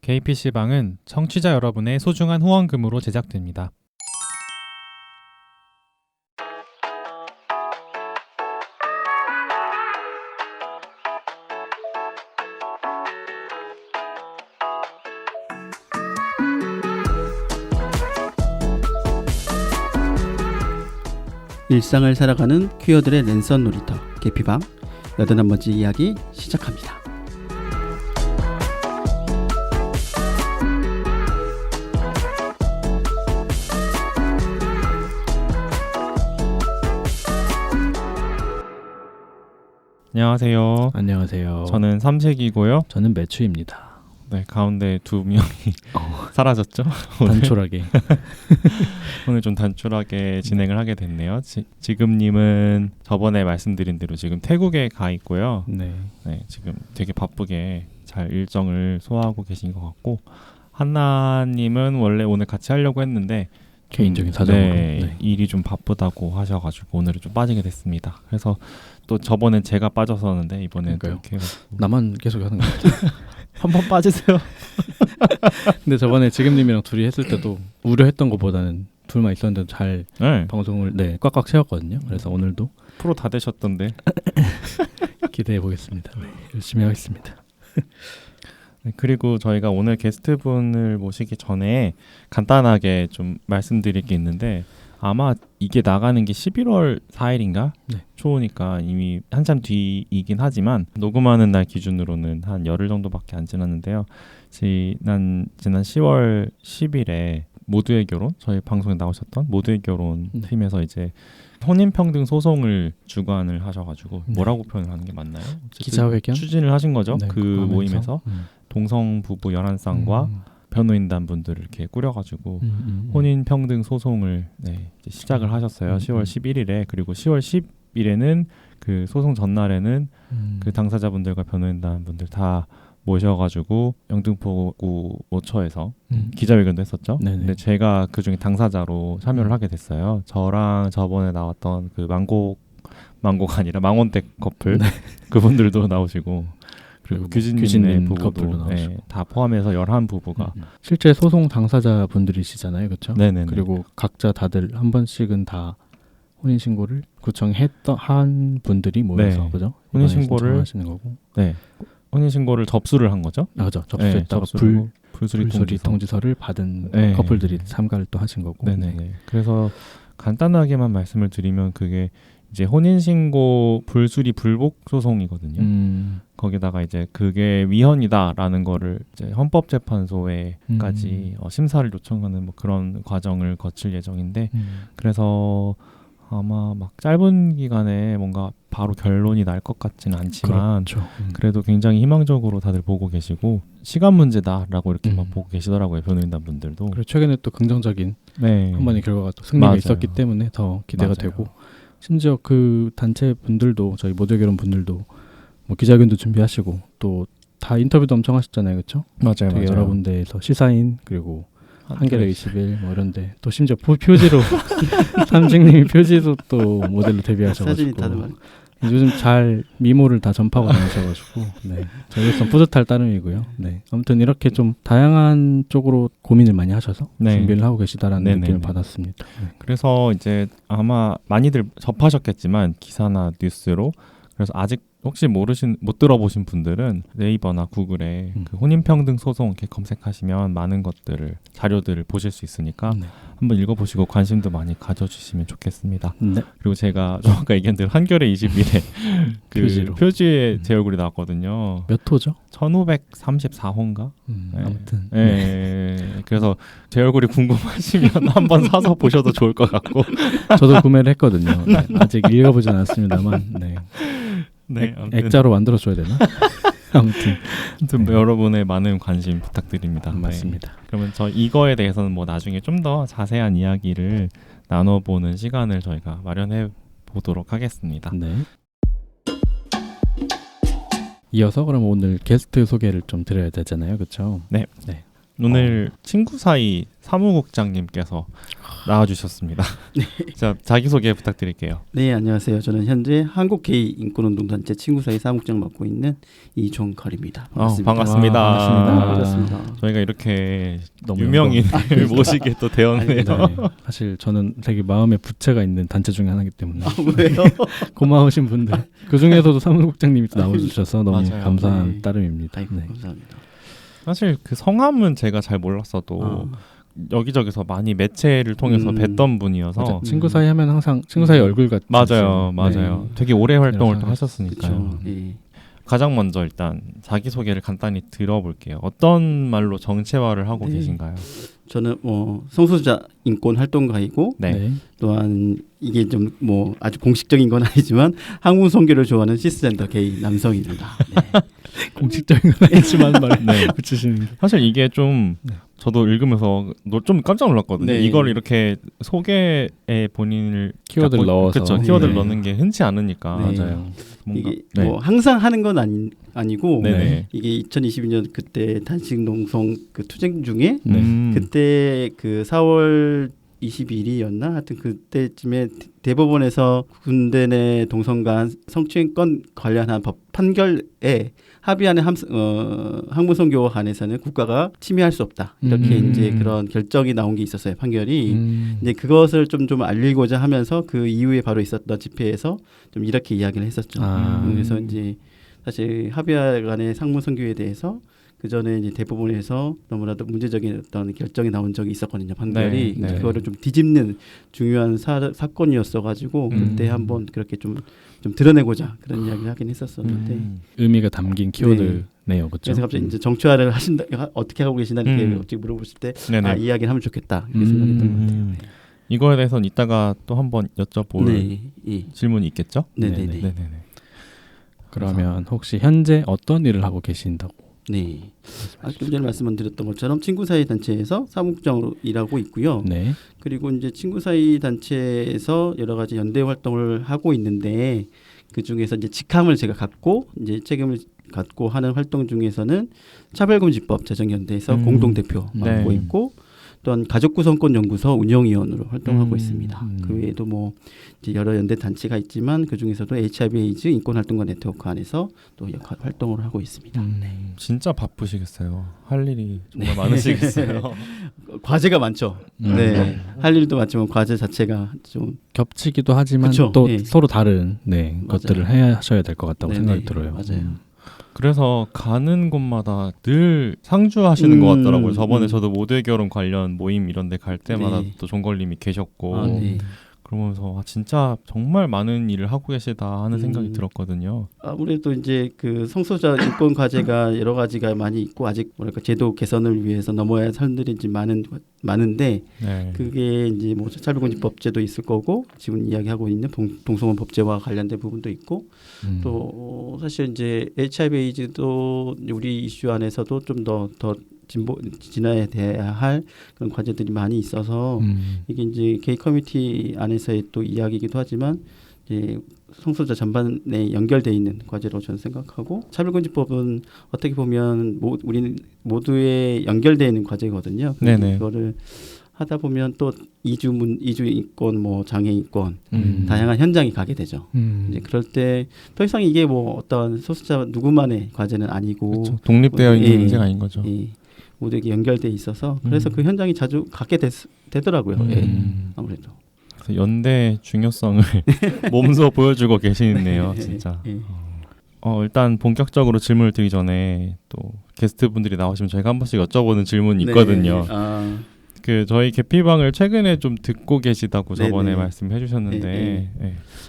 KPC방은 청취자 여러분의 소중한 후원금으로 제작됩니다. 일상을 살아가는 퀴어들의 랜선 놀이터 계피방 81번째 이야기 시작합니다. 안녕하세요. 안녕하세요. 저는 삼색이고요. 저는 매추입니다. 네, 가운데 두 명이 사라졌죠? 단촐하게. 오늘 좀 단촐하게 진행을 하게 됐네요. 지금님은 저번에 말씀드린 대로 지금 태국에 가 있고요. 네. 지금 되게 바쁘게 잘 일정을 소화하고 계신 것 같고, 한나님은 원래 오늘 같이 하려고 했는데 개인적인 사정으로 일이 좀 바쁘다고 하셔가지고 오늘은 좀 빠지게 됐습니다. 그래서 또 저번엔 제가 빠졌었는데 이번엔 또 이렇게 나만 계속 하는 것 같아요. 한번 빠지세요. 근데 저번에 지금님이랑 둘이 했을 때도 우려했던 것보다는 둘만 있었는데 잘 방송을 꽉꽉 채웠거든요. 그래서 오늘도 프로 다 되셨던데 기대해 보겠습니다. 네, 열심히 하겠습니다. 네, 그리고 저희가 오늘 게스트분을 모시기 전에 간단하게 좀 말씀드릴 게 있는데, 아마 이게 나가는 게 11월 4일인가? 네. 초니까 이미 한참 뒤이긴 하지만 녹음하는 날 기준으로는 한 열흘 정도밖에 안 지났는데요. 지난 10월 10일에 모두의 결혼, 저희 방송에 나오셨던 모두의 결혼 팀에서 이제 혼인평등 소송을 주관을 하셔가지고 뭐라고 표현하는 게 맞나요? 기자회견? 추진을 하신 거죠. 네, 그 모임에서 동성 부부 11쌍과 변호인단 분들을 이렇게 꾸려가지고 혼인평등 소송을 이제 시작을 하셨어요. 10월 11일에. 그리고 10월 10일에는 그 소송 전날에는 그 당사자분들과 변호인단 분들 다 모셔가지고 영등포구 모처에서 기자회견도 했었죠. 네네. 근데 제가 그중에 당사자로 참여를 하게 됐어요. 저랑 저번에 나왔던 그 망고가 아니라 망원댁 커플 그분들도 나오시고, 그리고 규진님 부부도 다 포함해서 11부부가 실제 소송 당사자 분들이시잖아요, 그렇죠? 네네. 그리고 각자 다들 한 번씩은 다 혼인 신고를 구청에 한 분들이 모여서 그죠? 혼인 신고를 하시는 거고. 네. 혼인 신고를 접수를 한 거죠? 그렇죠. 접수했다가 불수리 통지서를 받은 커플들이 참가를 또 하신 거고. 네네. 그래서 간단하게만 말씀을 드리면 그게 이제 혼인신고 불수리 불복 소송이거든요. 거기다가 이제 그게 위헌이다라는 거를 이제 헌법재판소에까지 심사를 요청하는 뭐 그런 과정을 거칠 예정인데, 그래서 아마 막 짧은 기간에 뭔가 바로 결론이 날 것 같지는 않지만 그렇죠. 그래도 굉장히 희망적으로 다들 보고 계시고, 시간 문제다라고 이렇게 막 보고 계시더라고요, 변호인단 분들도. 그리고 최근에 또 긍정적인 한 번의 결과가 또 승리가 있었기 때문에 더 기대가 되고, 심지어 그 단체 분들도 저희 모두의 결혼 분들도 뭐 기자회견도 준비하시고 또 다 인터뷰도 엄청 하셨잖아요, 그렇죠? 맞아요. 여러 군데에서 시사인 그리고 한겨레 20일 뭐 이런데 또 심지어 표지로 삼식님이 표지도 또 모델로 데뷔하셔가지고 요즘 잘 미모를 다 전파하고 다니셔가지고 저희로서 뿌듯할 따름이고요. 아무튼 이렇게 좀 다양한 쪽으로 고민을 많이 하셔서 준비를 하고 계시다라는 느낌을 받았습니다. 그래서 이제 아마 많이들 접하셨겠지만 기사나 뉴스로, 그래서 아직 혹시 못 들어보신 분들은 네이버나 구글에 그 혼인평등 소송 이렇게 검색하시면 많은 자료들을 보실 수 있으니까 한번 읽어보시고 관심도 많이 가져주시면 좋겠습니다. 그리고 제가 아까 얘기한 대로 한겨레 21에 그 표지에 제 얼굴이 나왔거든요. 몇 호죠? 1534호인가? 아무튼 그래서 제 얼굴이 궁금하시면 한번 사서 보셔도 좋을 것 같고 저도 구매를 했거든요. 아직 읽어보진 않았습니다만 액자로 만들어줘야 되나? 아무튼 여러분의 많은 관심 부탁드립니다. 맞습니다. 그러면 이거에 대해서는 뭐 나중에 좀 더 자세한 이야기를 나눠보는 시간을 저희가 마련해 보도록 하겠습니다. 이어서 그럼 오늘 게스트 소개를 좀 드려야 되잖아요, 그렇죠? 네. 오늘 친구 사이 사무국장님께서 나와주셨습니다. 자, 자기소개 부탁드릴게요. 네, 안녕하세요. 저는 현재 한국 게이 인권운동단체 친구사이 사무국장 맡고 있는 이종걸입니다. 반갑습니다. 반갑습니다. 반갑습니다. 저희가 이렇게 너무 유명인을 모시게 또 되었네요. 네. 사실 저는 되게 마음에 부채가 있는 단체 중에 하나이기 때문에 왜요? 고마우신 분들 그 중에서도 사무국장님이 또 나와주셔서 너무 맞아요. 감사한 네. 따름입니다. 아이고, 네. 감사합니다. 사실 그 성함은 제가 잘 몰랐어도 여기저기서 많이 매체를 통해서 뵀던 분이어서 맞아. 친구 사이 하면 항상 친구 사이 얼굴 같죠. 맞아요. 되게 오래 활동을 또 하셨으니까요. 그렇죠. 예. 가장 먼저 일단 자기소개를 간단히 들어볼게요. 어떤 말로 정체화를 하고 네. 계신가요? 저는 성소수자 인권 활동가이고 네. 또한 이게 좀 아주 공식적인 건 아니지만 한국 선교를 좋아하는 시스젠더 게이 남성입니다. 네. 공식적인 건 아니지만 말을 네. 붙이시는 게 사실 이게 좀 저도 읽으면서 좀 깜짝 놀랐거든요. 네. 이걸 이렇게 소개에 본인을 키워드를 넣어서. 그렇죠. 네. 키워드를 넣는 게 흔치 않으니까 네. 맞아요. 뭔가 이게 네. 항상 하는 건 아니고 네네. 이게 2022년 그때 단식 농성 그 투쟁 중에 네. 그때 그 4월 22일이었나 하여튼 그때쯤에 대법원에서 군대 내 동성간 성추행권 관련한 법 판결에 합의안의 항문선교 관해서는 국가가 침해할 수 없다 이렇게 이제 그런 결정이 나온 게 있었어요. 판결이 이제 그것을 좀 알리고자 하면서 그 이후에 바로 있었던 집회에서 좀 이렇게 이야기를 했었죠. 그래서 이제 사실 합의안의 상문선교에 대해서 그 전에 이제 대법원에서 너무나도 문제적인 어떤 결정이 나온 적이 있었거든요. 판결이 네. 그거를 좀 뒤집는 중요한 사건이었어가지고 그때 한번 그렇게 좀 드러내고자 그런 이야기를 하긴 했었었는데 의미가 담긴 키워드네요, 그렇죠? 그래서 갑자기 이제 정치화를 하신다 어떻게 하고 계시나 이렇게 갑자기 물어보실 때 네네. 이 이야기를 하면 좋겠다 이렇게 생각했던 것 같아요. 이거에 대해서는 이따가 또 한번 여쭤볼 네, 예. 질문이 있겠죠? 네네네. 네네네. 그러면 혹시 현재 어떤 일을 하고 계신다고? 네. 좀 전에 말씀드렸던 것처럼 친구사이 단체에서 사무국장으로 일하고 있고요. 네. 그리고 이제 친구사이 단체에서 여러 가지 연대 활동을 하고 있는데 그 중에서 이제 직함을 제가 갖고 이제 책임을 갖고 하는 활동 중에서는 차별금지법 제정연대에서 공동대표 맡고 네. 있고 또한 가족구성권연구소 운영위원으로 활동하고 있습니다. 그 외에도 이제 여러 연대 단체가 있지만 그 중에서도 HIV/AIDS 인권활동가 네트워크 안에서 또 활동을 하고 있습니다. 진짜 바쁘시겠어요. 할 일이 정말 많으시겠어요. 과제가 많죠. 네, 할 일도 많지만 과제 자체가 좀 겹치기도 하지만 그쵸? 또 예. 서로 다른 것들을 하셔야 될 것 같다고 네네. 생각이 들어요. 맞아요. 그래서 가는 곳마다 늘 상주하시는 것 같더라고요. 저번에 저도 모두의 결혼 관련 모임 이런 데 갈 때마다 네. 또 종걸님이 계셨고 네. 그러면서 진짜 정말 많은 일을 하고 계시다 하는 생각이 들었거든요. 아무래도 이제 그 성소수자 인권 과제가 여러 가지가 많이 있고 아직 제도 개선을 위해서 넘어야 할 사람들이 이제 많은데 네. 그게 이제 차별금지법제도 있을 거고 지금 이야기하고 있는 동성혼 법제와 관련된 부분도 있고 또 사실 이제 HIV/AIDS도 우리 이슈 안에서도 좀 더 진화에 대해야 할 그런 과제들이 많이 있어서 이게 이제 게이 커뮤니티 안에서의 또 이야기이기도 하지만 이제 성소수자 전반에 연결돼 있는 과제로 저는 생각하고 차별금지법은 어떻게 보면 우리는 모두에 연결돼 있는 과제거든요. 네네. 그거를 하다 보면 또 이주 인권, 장애 인권 다양한 현장이 가게 되죠. 이제 그럴 때 더 이상 이게 어떤 소수자 누구만의 과제는 아니고 그렇죠. 독립되어 있는 문제가 아닌 거죠. 모두에게 연결돼 있어서 그래서 그 현장이 자주 갖게 되더라고요. 아무래도. 그래서 연대 중요성을 몸소 보여주고 계시네요, 진짜. 일단 본격적으로 질문을 드리기 전에 또 게스트 분들이 나오시면 저희가 한 번씩 여쭤보는 질문이 있거든요. 그 저희 개피방을 최근에 좀 듣고 계시다고 저번에 네네. 말씀해 주셨는데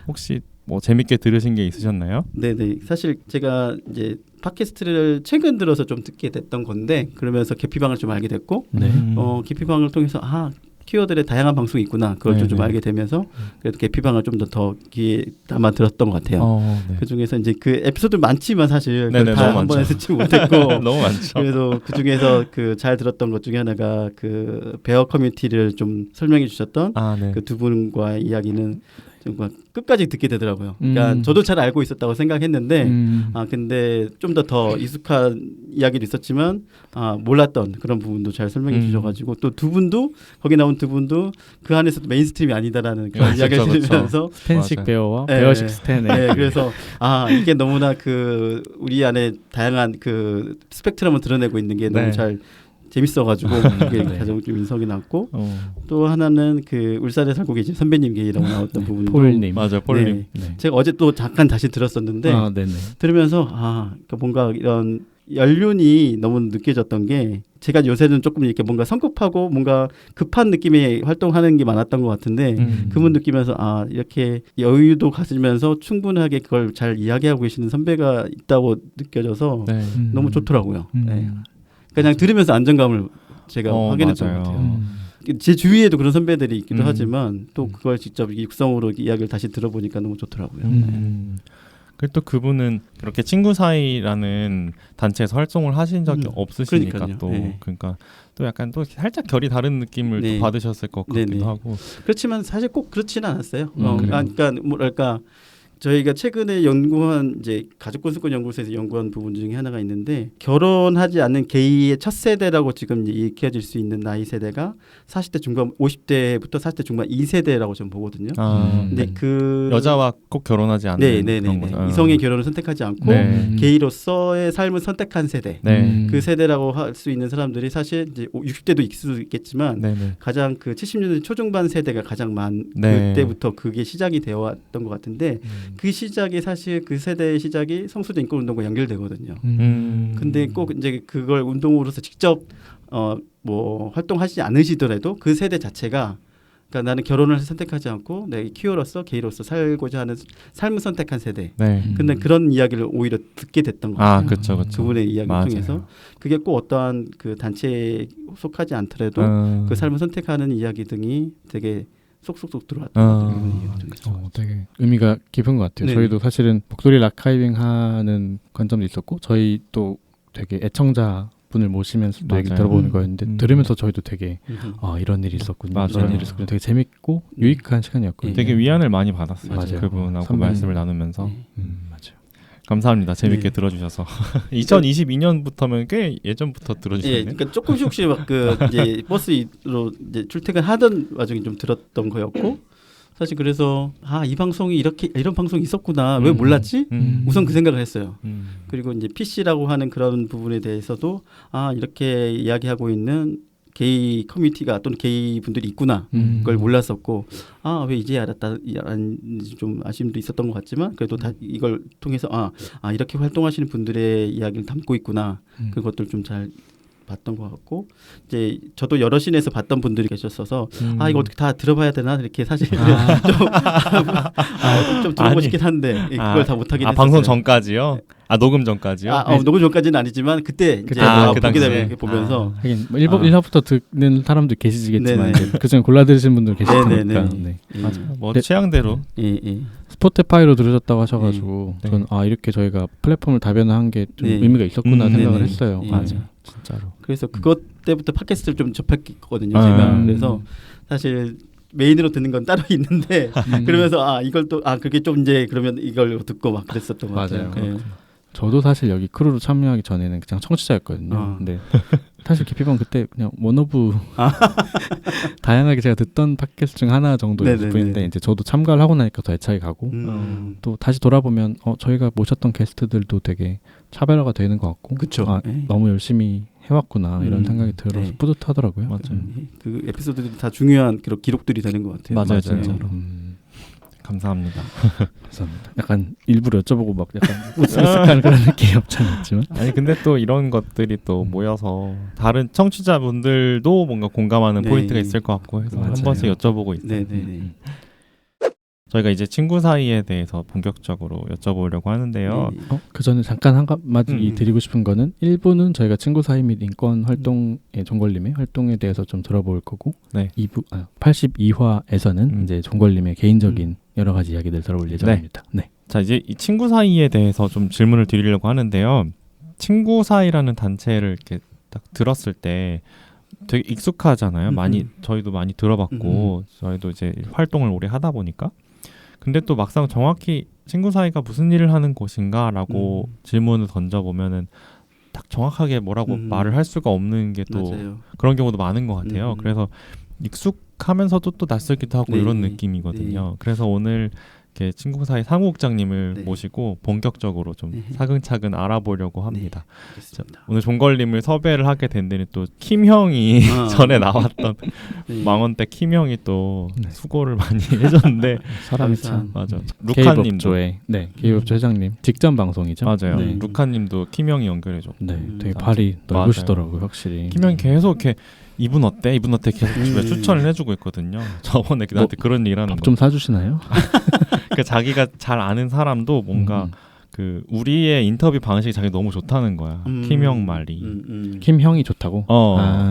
혹시 재밌게 들으신 게 있으셨나요? 네네. 사실 제가 이제 팟캐스트를 최근 들어서 좀 듣게 됐던 건데 그러면서 개피방을 좀 알게 됐고 개피방을 통해서 키워드의 다양한 방송이 있구나 그걸 좀 알게 되면서 그래도 개피방을 좀 더 귀에 담아 들었던 것 같아요. 네. 그 중에서 이제 그 에피소드 많지만 사실 다 한 번에 듣지 못했고 너무 많죠. 그래도 그 중에서 그 잘 들었던 것 중에 하나가 그 베어 커뮤니티를 좀 설명해 주셨던 네. 그 두 분과의 이야기는 정말 끝까지 듣게 되더라고요. 그러니까 저도 잘 알고 있었다고 생각했는데 근데 좀 더 익숙한 이야기도 있었지만 몰랐던 그런 부분도 잘 설명해 주셔가지고 또 두 분도 거기 나온 두 분도 그 안에서도 메인스트림이 아니다라는 그런 이야기를 들으면서 스탠식 베어와 네, 베어식 스탠. 네, 그래서 이게 너무나 그 우리 안에 다양한 그 스펙트럼을 드러내고 있는 게 너무 잘 재밌어가지고 그게 가장 좀 인상이 났고 또 하나는 그 울산에 살고 계신 선배님 얘기라고 나왔던 부분도 폴님. 맞아요, 폴님. 제가 어제 또 잠깐 다시 들었었는데 들으면서 그러니까 뭔가 이런 연륜이 너무 느껴졌던 게 제가 요새는 조금 이렇게 뭔가 성급하고 뭔가 급한 느낌의 활동하는 게 많았던 것 같은데 그분 느끼면서 이렇게 여유도 가지면서 충분하게 그걸 잘 이야기하고 계시는 선배가 있다고 느껴져서 너무 좋더라고요. 네. 그냥 들으면서 안정감을 제가 확인했던 것 같아요. 제 주위에도 그런 선배들이 있기도 하지만 또 그걸 직접 육성으로 이야기를 다시 들어보니까 너무 좋더라고요. 그리고 또 그분은 그렇게 친구 사이라는 단체에서 활동을 하신 적이 없으시니까 그러니까요. 또 네. 그러니까 또 약간 또 살짝 결이 다른 느낌을 또 받으셨을 것 같기도 하고. 그렇지만 사실 꼭 그렇지는 않았어요. 그러니까 뭐랄까 저희가 최근에 연구한 이제 가족군수권 연구소에서 연구한 부분 중에 하나가 있는데 결혼하지 않는 게이의 첫 세대라고 지금 일컬어질 수 있는 나이 세대가 40대 중반 50대부터 40대 중반 2세대라고 좀 보거든요. 근데 그 여자와 꼭 결혼하지 않는 그런 거죠. 이성의 결혼을 선택하지 않고 게이로서의 삶을 선택한 세대. 그 세대라고 할 수 있는 사람들이 사실 이제 60대도 있을 수 있겠지만 가장 그 70년대 초중반 세대가 가장 그때부터 그게 시작이 되어 왔던 것 같은데 그 시작이 사실 그 세대의 시작이 성소수자 인권 운동과 연결되거든요. 근데 꼭 이제 그걸 운동으로서 직접 뭐 활동하시지 않으시더라도 그 세대 자체가 그러니까 나는 결혼을 선택하지 않고 내 퀴어로서 게이로서 살고자 하는 삶을 선택한 세대. 근데 그런 이야기를 오히려 듣게 됐던 것 같아요. 그렇죠. 그분의 이야기를 통해서 그게 꼭 어떠한 그 단체에 속하지 않더라도 그 삶을 선택하는 이야기 등이 되게 쏙쏙쏙 들어왔던 것 같아요. 되게 의미가 깊은 것 같아요. 저희도 사실은 목소리 아카이빙하는 관점도 있었고 저희 또 되게 애청자 분을 모시면서 또 얘기 들어보는 거였는데 들으면서 저희도 되게 이런 일이 있었군요. 이런 일이 있었군요. 되게 재밌고 유익한 시간이었거든요. 되게 위안을 많이 받았어요. 맞아요. 그분하고 말씀을 나누면서. 맞아요. 감사합니다. 재밌게 들어주셔서. 2022년부터면 꽤 예전부터 들어주셨네요. 그러니까 조금씩 혹시 막 그 이제 버스로 이제 출퇴근하던 와중에 좀 들었던 거였고 사실 그래서 이 방송이 이런 방송이 있었구나 왜 몰랐지? 우선 그 생각을 했어요. 그리고 이제 PC라고 하는 그런 부분에 대해서도 이렇게 이야기하고 있는 게이 커뮤니티가 또는 게이 분들이 있구나 그걸 몰랐었고 왜 이제 알았다 좀 아쉬움도 있었던 것 같지만 그래도 이걸 통해서 이렇게 활동하시는 분들의 이야기를 담고 있구나 그것들 좀 잘 봤던 것 같고 이제 저도 여러 신에서 봤던 분들이 계셨어서 이거 어떻게 다 들어봐야 되나 이렇게 사실 좀 들어보고 싶긴 한데 그걸 다 못하긴 했어요. 방송 전까지요? 녹음 전까지요? 녹음 전까지는 아니지만 그때 이제 보게 되면 보면서 하긴 1화부터 듣는 사람도 계시겠지만 그중에 골라 들으신 분들 계실 테니까 뭐 취향대로 스포티파이로 들으셨다고 하셔가지고 저는 이렇게 저희가 플랫폼을 다변화한 게 좀 의미가 있었구나 생각을 했어요. 맞아, 진짜로. 그래서 그것 때부터 팟캐스트를 좀 접했거든요. 제가 그래서 사실 메인으로 듣는 건 따로 있는데 그러면서 이걸 또 그게 좀 이제 그러면 이걸 듣고 막 그랬었던 것 같아요. 저도 사실 여기 크루로 참여하기 전에는 그냥 청취자였거든요. 근데 사실 깊이방 그때 그냥 원오브 다양하게 제가 듣던 팟캐스트 중 하나 정도였을 뿐인데 이제 저도 참가를 하고 나니까 더 애착이 가고 또 다시 돌아보면 저희가 모셨던 게스트들도 되게 차별화가 되는 것 같고 너무 열심히 해왔구나 이런 생각이 들어서 뿌듯하더라고요. 맞아요. 그 에피소드들이 다 중요한 기록들이 되는 것 같아요. 맞아요. 진짜로. 감사합니다. 감사합니다. 약간 일부러 여쭤보고 막 약간 으쓱한 그런 느낌이 없지 않았지만 아니 근데 또 이런 것들이 또 모여서 다른 청취자분들도 뭔가 공감하는 포인트가 있을 것 같고 해서 한 번씩 여쭤보고 있어요. 저희가 이제 친구 사이에 대해서 본격적으로 여쭤보려고 하는데요. 그 전에 잠깐 한마디 드리고 싶은 거는 1부는 저희가 친구 사이 및 인권 활동의 종걸님의 활동에 대해서 좀 들어볼 거고 2부 82화에서는 이제 종걸님의 개인적인 여러 가지 이야기들 들어볼 예정입니다. 자 이제 이 친구 사이에 대해서 좀 질문을 드리려고 하는데요. 친구 사이라는 단체를 이렇게 딱 들었을 때 되게 익숙하잖아요. 저희도 많이 들어봤고 저희도 이제 활동을 오래 하다 보니까 근데 또 막상 정확히 친구 사이가 무슨 일을 하는 곳인가라고 질문을 던져보면은 딱 정확하게 뭐라고 말을 할 수가 없는 게 또 그런 경우도 많은 것 같아요. 그래서 익숙하면서도 또 낯설기도 하고 네. 이런 느낌이거든요. 네. 그래서 오늘 이렇게 친구 사이 사무국장님을 네. 모시고 본격적으로 좀 네. 차근차근 알아보려고 합니다. 그렇습니다. 오늘 종걸님을 섭외를 하게 된 데는 또 킴 형이 전에 나왔던 네. 망원 때 킴 형이 또 네. 수고를 많이 해줬는데 사람이 참 맞아. 루카님도 K법조의 K법조 회장님 직전 방송이죠. 맞아요. 네. 루카님도 킴 형이 연결해줬고 네, 되게 맞아. 발이 넓으시더라고요, 확실히. 킴 형이 계속 이렇게 이분 어때? 이분 어때? 계속 주변에 추천을 해주고 있거든요. 저번에 나한테 그런 얘기를 하는 밥 거. 좀 사주시나요? 그러니까 자기가 잘 아는 사람도 뭔가 그 우리의 인터뷰 방식이 자기 너무 좋다는 거야. 킴 형 말이. 킴 형이 좋다고.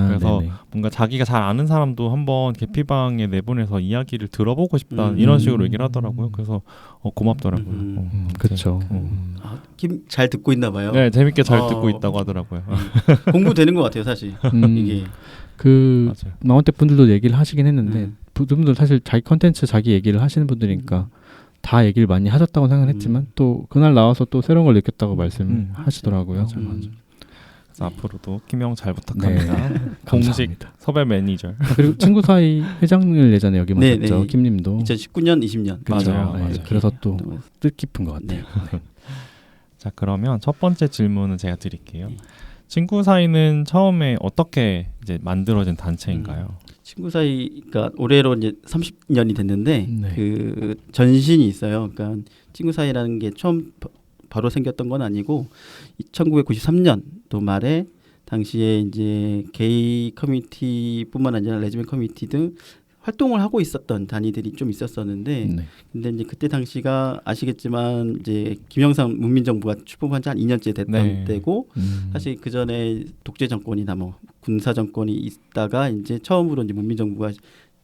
그래서 네네. 뭔가 자기가 잘 아는 사람도 한번 게피방에 내보내서 이야기를 들어보고 싶다 이런 식으로 얘기를 하더라고요. 그래서 고맙더라고요. 그렇죠. 잘 듣고 있나 봐요. 네, 재밌게 잘 듣고 있다고 하더라고요. 공부되는 것 같아요, 사실. 이게 그 맞아요. 망원 때 분들도 얘기를 하시긴 했는데 그분들 사실 자기 컨텐츠 자기 얘기를 하시는 분들이니까 다 얘기를 많이 하셨다고 생각했지만 또 그날 나와서 또 새로운 걸 느꼈다고 말씀하시더라고요. 맞아. 그래서 앞으로도 김 형 잘 부탁합니다. 네. 공식 감사합니다. 섭외 매니저. 그리고 친구 사이 회장을 예전에 여기 네, 맡았죠. 네. 김님도. 2019년, 20년. 그렇죠. 맞아요. 네, 맞아요. 그래서 또 뜻깊은 것 같아요. 네. 자, 그러면 첫 번째 질문은 제가 드릴게요. 친구 사이는 처음에 어떻게 이제 만들어진 단체인가요? 친구 사이가 올해로 이제 30년이 됐는데 네. 그 전신이 있어요. 그러니까 친구 사이라는 게 처음 바로 생겼던 건 아니고 1993년도 말에 당시에 이제 게이 커뮤니티뿐만 아니라 레즈비언 커뮤니티 등 활동을 하고 있었던 단위들이 좀 있었었는데 네. 근데 이제 그때 당시가 아시겠지만 이제 김영삼 문민정부가 출범한 지 한 2년째 됐던 네. 때고 사실 그 전에 독재 정권이나 뭐 군사 정권이 있다가 이제 처음으로 이제 문민정부가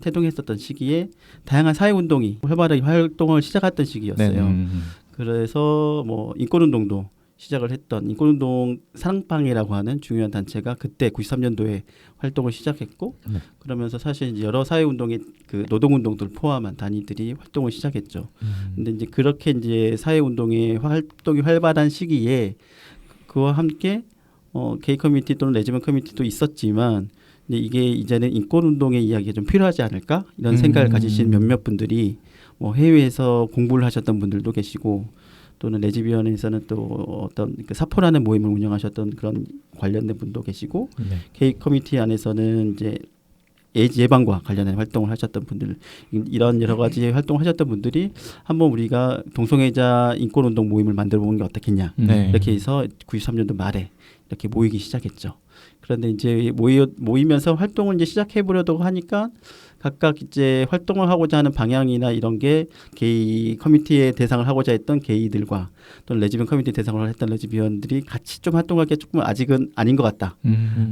태동했었던 시기에 다양한 사회 운동이 활발하게 활동을 시작했던 시기였어요. 네. 그래서 뭐 인권 운동도 시작을 했던 인권운동 사랑방이라고 하는 중요한 단체가 그때 93년도에 활동을 시작했고 그러면서 사실 이제 여러 사회운동의 그 노동운동들 포함한 단위들이 활동을 시작했죠. 근데 이제 그렇게 이제 사회운동의 활동이 활발한 시기에 그와 함께 게이 커뮤니티 또는 레즈비언 커뮤니티도 있었지만 근데 이게 이제는 인권운동의 이야기가 좀 필요하지 않을까 이런 생각을 가지신 몇몇 분들이 뭐 해외에서 공부를 하셨던 분들도 계시고 또는 레즈비언에서는 또 어떤 그 사포라는 모임을 운영하셨던 그런 관련된 분도 계시고 게이 커뮤니티 안에서는 이제 에이즈 예방과 관련된 활동을 하셨던 분들 이런 여러 가지 활동을 하셨던 분들이 한번 우리가 동성애자 인권운동 모임을 만들어 보는 게 어떻겠냐 이렇게 해서 93년도 말에 이렇게 모이기 시작했죠. 그런데 이제 모이면서 활동을 이제 시작해 보려고 하니까 각각 이제 활동을 하고자 하는 방향이나 이런 게 게이 커뮤니티의 대상을 하고자 했던 게이들과 또는 레즈비언 커뮤니티 대상을 했던 레즈비언들이 같이 좀 활동하기가 조금 아직은 아닌 것 같다.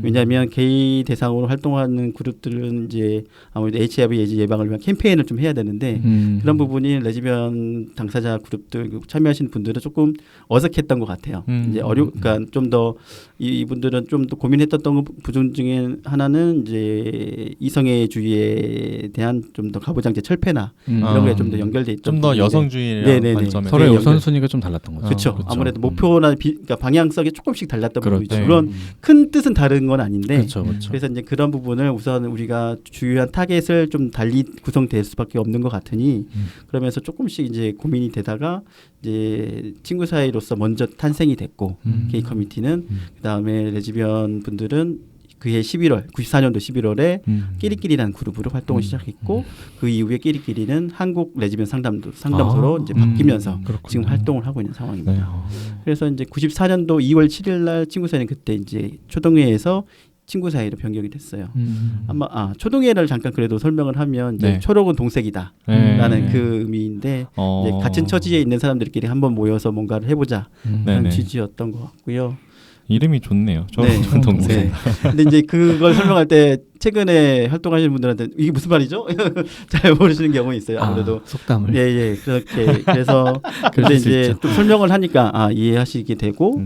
왜냐하면 게이 대상으로 활동하는 그룹들은 이제 아무래도 HIV 에이즈 예방을 위한 캠페인을 좀 해야 되는데 그런 부분이 레즈비언 당사자 그룹들 참여하시는 분들은 조금 어색했던 것 같아요. 이제 그러니까 좀 더 이분들은 좀 더 고민했던 부분 중에 하나는 이제 이성애주의에 대한 좀 더 가부장제 철폐나 이런 거에 좀 더 연결돼 있던 좀 더 여성주의의 관점에서 서로의 우선순위가 좀 달랐던 거죠. 그렇죠. 아무래도 목표나 그러니까 방향성이 조금씩 달랐던 부분이죠. 네. 물론 큰 뜻은 다른 건 아닌데 그렇죠. 그래서 이제 그런 부분을 우선 우리가 주요한 타겟을 좀 달리 구성될 수밖에 없는 것 같으니 그러면서 조금씩 이제 고민이 되다가 이제 친구 사이로서 먼저 탄생이 됐고 게이 커뮤니티는 그다음에 레즈비언 분들은 그해 94년도 11월에 끼리끼리라는 그룹으로 활동을 시작했고 그 이후에 끼리끼리는 한국 레즈비언 상담소로 이제 바뀌면서 지금 활동을 하고 있는 상황입니다. 네. 그래서 이제 94년도 2월 7일 날 친구 사이는 그때 이제 초동회에서 친구 사이로 변경이 됐어요. 아마 초동회를 잠깐 그래도 설명을 하면 이제 초록은 동색이다라는 그 의미인데 이제 같은 처지에 있는 사람들끼리 한번 모여서 뭔가를 해보자 그런 취지였던 것 같고요. 이름이 좋네요. 초록은 동색. 네. 근데 이제 그걸 설명할 때 최근에 활동하시는 분들한테 이게 무슨 말이죠? 잘 모르시는 경우 있어요. 아무래도 속담을. 예, 그렇게 그래서 근데 이제 또 설명을 하니까 이해하시게 되고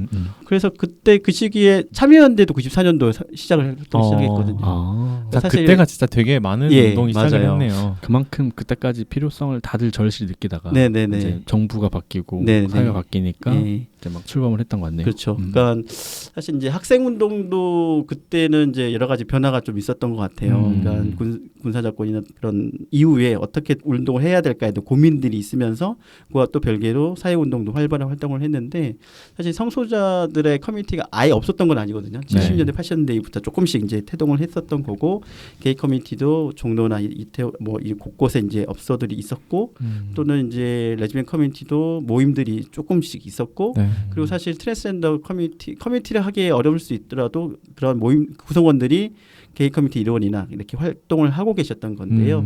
그래서 그때 그 시기에 참여연대도 94년도 시작을 시작했거든요. 사실 그때가 진짜 되게 많은 운동이 시작을 했네요. 그만큼 그때까지 필요성을 다들 절실히 느끼다가 네네네. 이제 정부가 바뀌고 네네. 사회가 바뀌니까 예. 이제 막 출범을 했던 것 같네요. 그렇죠. 그러니까 사실 이제 학생 운동도 그때는 이제 여러 가지 변화가 좀 있었던 것 같아요. 그러니까 군사작권이나 그런 이후에 어떻게 운동을 해야 될까에도 고민들이 있으면서 그와 또 별개로 사회 운동도 활발한 활동을 했는데 사실 성소자들의 커뮤니티가 아예 없었던 건 아니거든요. 70년대 80년대부터 조금씩 이제 태동을 했었던 거고 게이 커뮤니티도 종로나 이태원 이 곳곳에 이제 업소들이 있었고 또는 이제 레즈비언 커뮤니티도 모임들이 조금씩 있었고 그리고 사실 트랜스젠더 커뮤니티를 하기에 어려울 수 있더라도 그런 모임 구성원들이 게이 커뮤니티 일원이나 이렇게 활동을 하고 계셨던 건데요.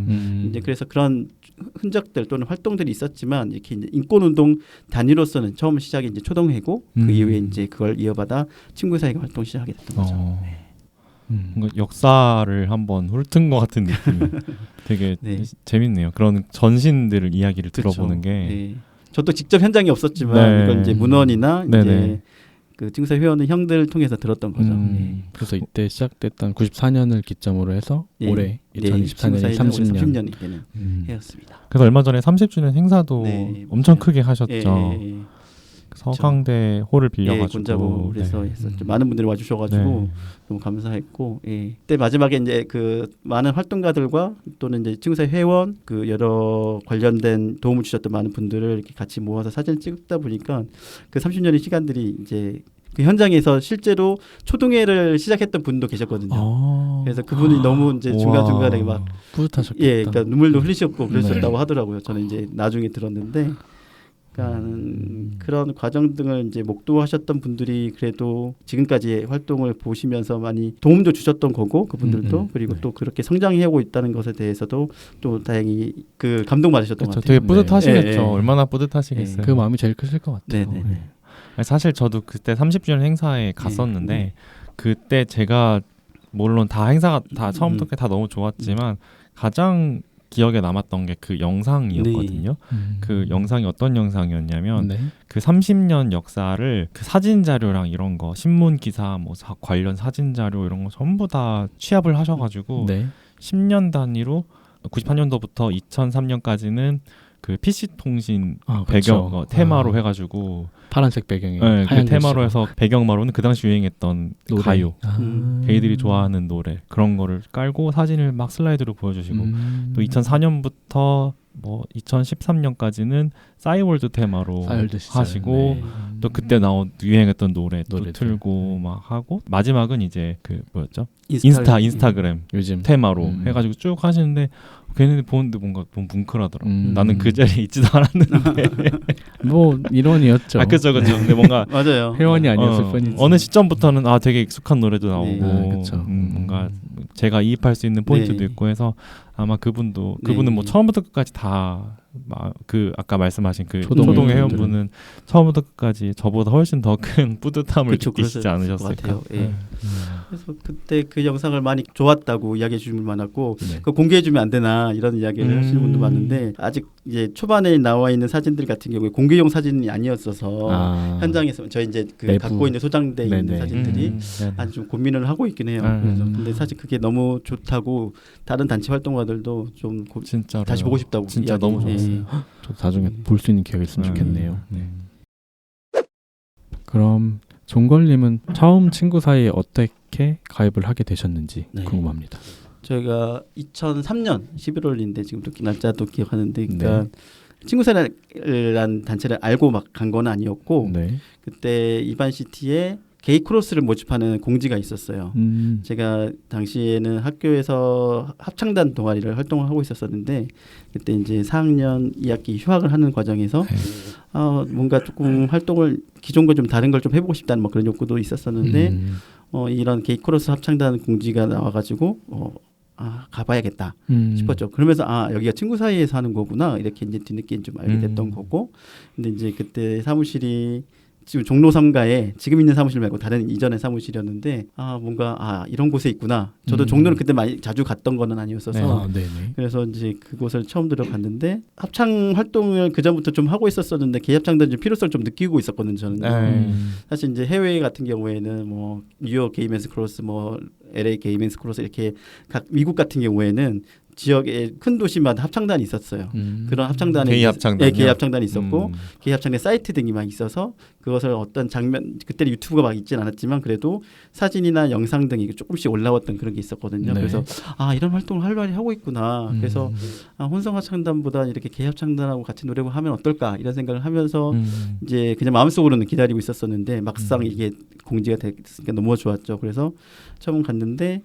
이제 그래서 그런 흔적들 또는 활동들이 있었지만 이렇게 이제 인권운동 단위로서는 처음 시작이 이제 초동회고 그 이후에 이제 그걸 이어받아 친구 사회가 활동 시작하게 됐던 거죠. 뭔가 역사를 한번 훑은 것 같은 느낌이 되게 재밌네요. 그런 전신들을 이야기를 들어보는 게. 네. 저도 직접 현장에 없었지만 이건 이제 문원이나 이제 그 친구사회 회원의 형들을 통해서 들었던 거죠. 그래서 이때 시작됐던 94년을 기점으로 해서 올해 2024년이 30년이 되는 해였습니다. 그래서 얼마 전에 30주년 행사도 엄청 크게 하셨죠. 서강대 홀을 빌려가지고 군자고에서 했었죠. 많은 분들이 와주셔가지고 너무 감사했고, 그때 마지막에 이제 그 많은 활동가들과 또는 이제 친구사회 회원 그 여러 관련된 도움을 주셨던 많은 분들을 이렇게 같이 모아서 사진을 찍다 보니까 그 30년의 시간들이 이제 그 현장에서 실제로 초동회를 시작했던 분도 계셨거든요. 그래서 그분이 너무 이제 중간중간에 막 뿌듯하셨겠다. 그러니까 눈물도 흘리셨고 그러셨다고 하더라고요. 저는 이제 나중에 들었는데. 그런 과정 등을 이제 목도하셨던 분들이 그래도 지금까지 활동을 보시면서 많이 도움도 주셨던 거고 그분들도 그리고 또 그렇게 성장해오고 있다는 것에 대해서도 또 다행히 그 감동받으셨던 것 같아요. 되게 뿌듯하시겠죠. 얼마나 뿌듯하시겠어요. 그 마음이 제일 크실 것 같아요. 사실 저도 그때 30주년 행사에 갔었는데 그때 제가 물론 다 행사가 다 처음부터 다 너무 좋았지만 가장 기억에 남았던 게 그 영상이었거든요. 그 영상이 어떤 영상이었냐면 그 30년 역사를 그 사진 자료랑 이런 거 신문 기사 뭐 관련 사진 자료 이런 거 전부 다 취합을 하셔가지고 10년 단위로 98년도부터 2003년까지는 그 PC 통신 배경 테마로 해가지고 파란색 배경에 그 테마로 해서 배경마로는 그 당시 유행했던 노래. 가요 게이들이 좋아하는 노래 그런 거를 깔고 사진을 막 슬라이드로 보여주시고 또 2004년부터 뭐 2013년까지는 싸이월드 테마로 하시고 또 그때 유행했던 노래도 틀고 막 하고 마지막은 이제 그 뭐였죠? 인스타그램 요즘 테마로 해가지고 쭉 하시는데 걔네들 보는데 뭔가 너무 뭉클하더라고. 나는 그 자리에 있지도 않았는데 뭐 일원이었죠. 그죠. 근데 뭔가 맞아요. 회원이 아니었을 뿐이지. 어느 시점부터는 되게 익숙한 노래도 나오고 뭔가 제가 이입할 수 있는 포인트도 있고 해서 아마 그분은 뭐 처음부터 끝까지 다 그 아까 말씀하신 그 초동의 회원분은 처음부터 끝까지 저보다 훨씬 더 큰 뿌듯함을 느끼시지 않으셨을까. 그래서 그때 그 영상을 많이 좋았다고 이야기해 주신 분 많았고 그거 공개해 주면 안 되나 이런 이야기를 하시는 분도 많은데 아직 이제 초반에 나와 있는 사진들 같은 경우에 공개용 사진이 아니었어서 현장에서 저희 이제 그 갖고 있는 소장돼 있는 사진들이 아주 좀 고민을 하고 있긴 해요. 그래서 근데 사실 그게 너무 좋다고 다른 단체 활동가들도 좀 다시 보고 싶다고 진짜 너무 좋았어요. 저도 나중에 볼 수 있는 기회가 있으면 좋겠네요. 그럼 종걸님은 처음 친구 사이에 어떻게 가입을 하게 되셨는지 궁금합니다. 저희가 2003년 11월인데 지금도 날짜도 기억하는데 그러니까 친구 사이라는 단체를 알고 막 간 건 아니었고 그때 이반시티에 게이 크로스를 모집하는 공지가 있었어요. 제가 당시에는 학교에서 합창단 동아리를 활동을 하고 있었었는데 그때 이제 4학년 2학기 휴학을 하는 과정에서 뭔가 조금 활동을 기존과 좀 다른 걸 좀 해보고 싶다는 뭐 그런 욕구도 있었었는데 이런 게이 크로스 합창단 공지가 나와가지고 가봐야겠다 싶었죠. 그러면서 여기가 친구 사이에서 하는 거구나 이렇게 이제 뒤늦게 좀 알게 됐던 거고 근데 이제 그때 사무실이 지금 종로 3가에 지금 있는 사무실 말고 다른 이전의 사무실이었는데 뭔가 이런 곳에 있구나. 저도 종로는 그때 많이 자주 갔던 거는 아니었어서 그래서 이제 그곳을 처음 들어갔는데 합창 활동을 그 전부터 좀 하고 있었었는데 개합창단 좀 필요성을 좀 느끼고 있었거든요. 저는 사실 이제 해외 같은 경우에는 뭐 뉴욕 게이맨스 크로스, 뭐 LA 게이맨스 크로스 이렇게 각 미국 같은 경우에는 지역의 큰 도시마다 합창단이 있었어요. 그런 합창단에 개의 합창단이요? 개의 합창단이 있었고 개의 합창단 사이트 등이 막 있어서 그것을 어떤 장면 그때 유튜브가 막 있진 않았지만 그래도 사진이나 영상 등이 조금씩 올라왔던 그런 게 있었거든요. 네. 그래서 이런 활동을 활발히 하고 있구나. 그래서 혼성 합창단보다 이렇게 개의 합창단하고 같이 노래를 하면 어떨까 이런 생각을 하면서 이제 그냥 마음속으로는 기다리고 있었었는데 막상 이게 공지가 됐으니까 너무 좋았죠. 그래서 처음 갔는데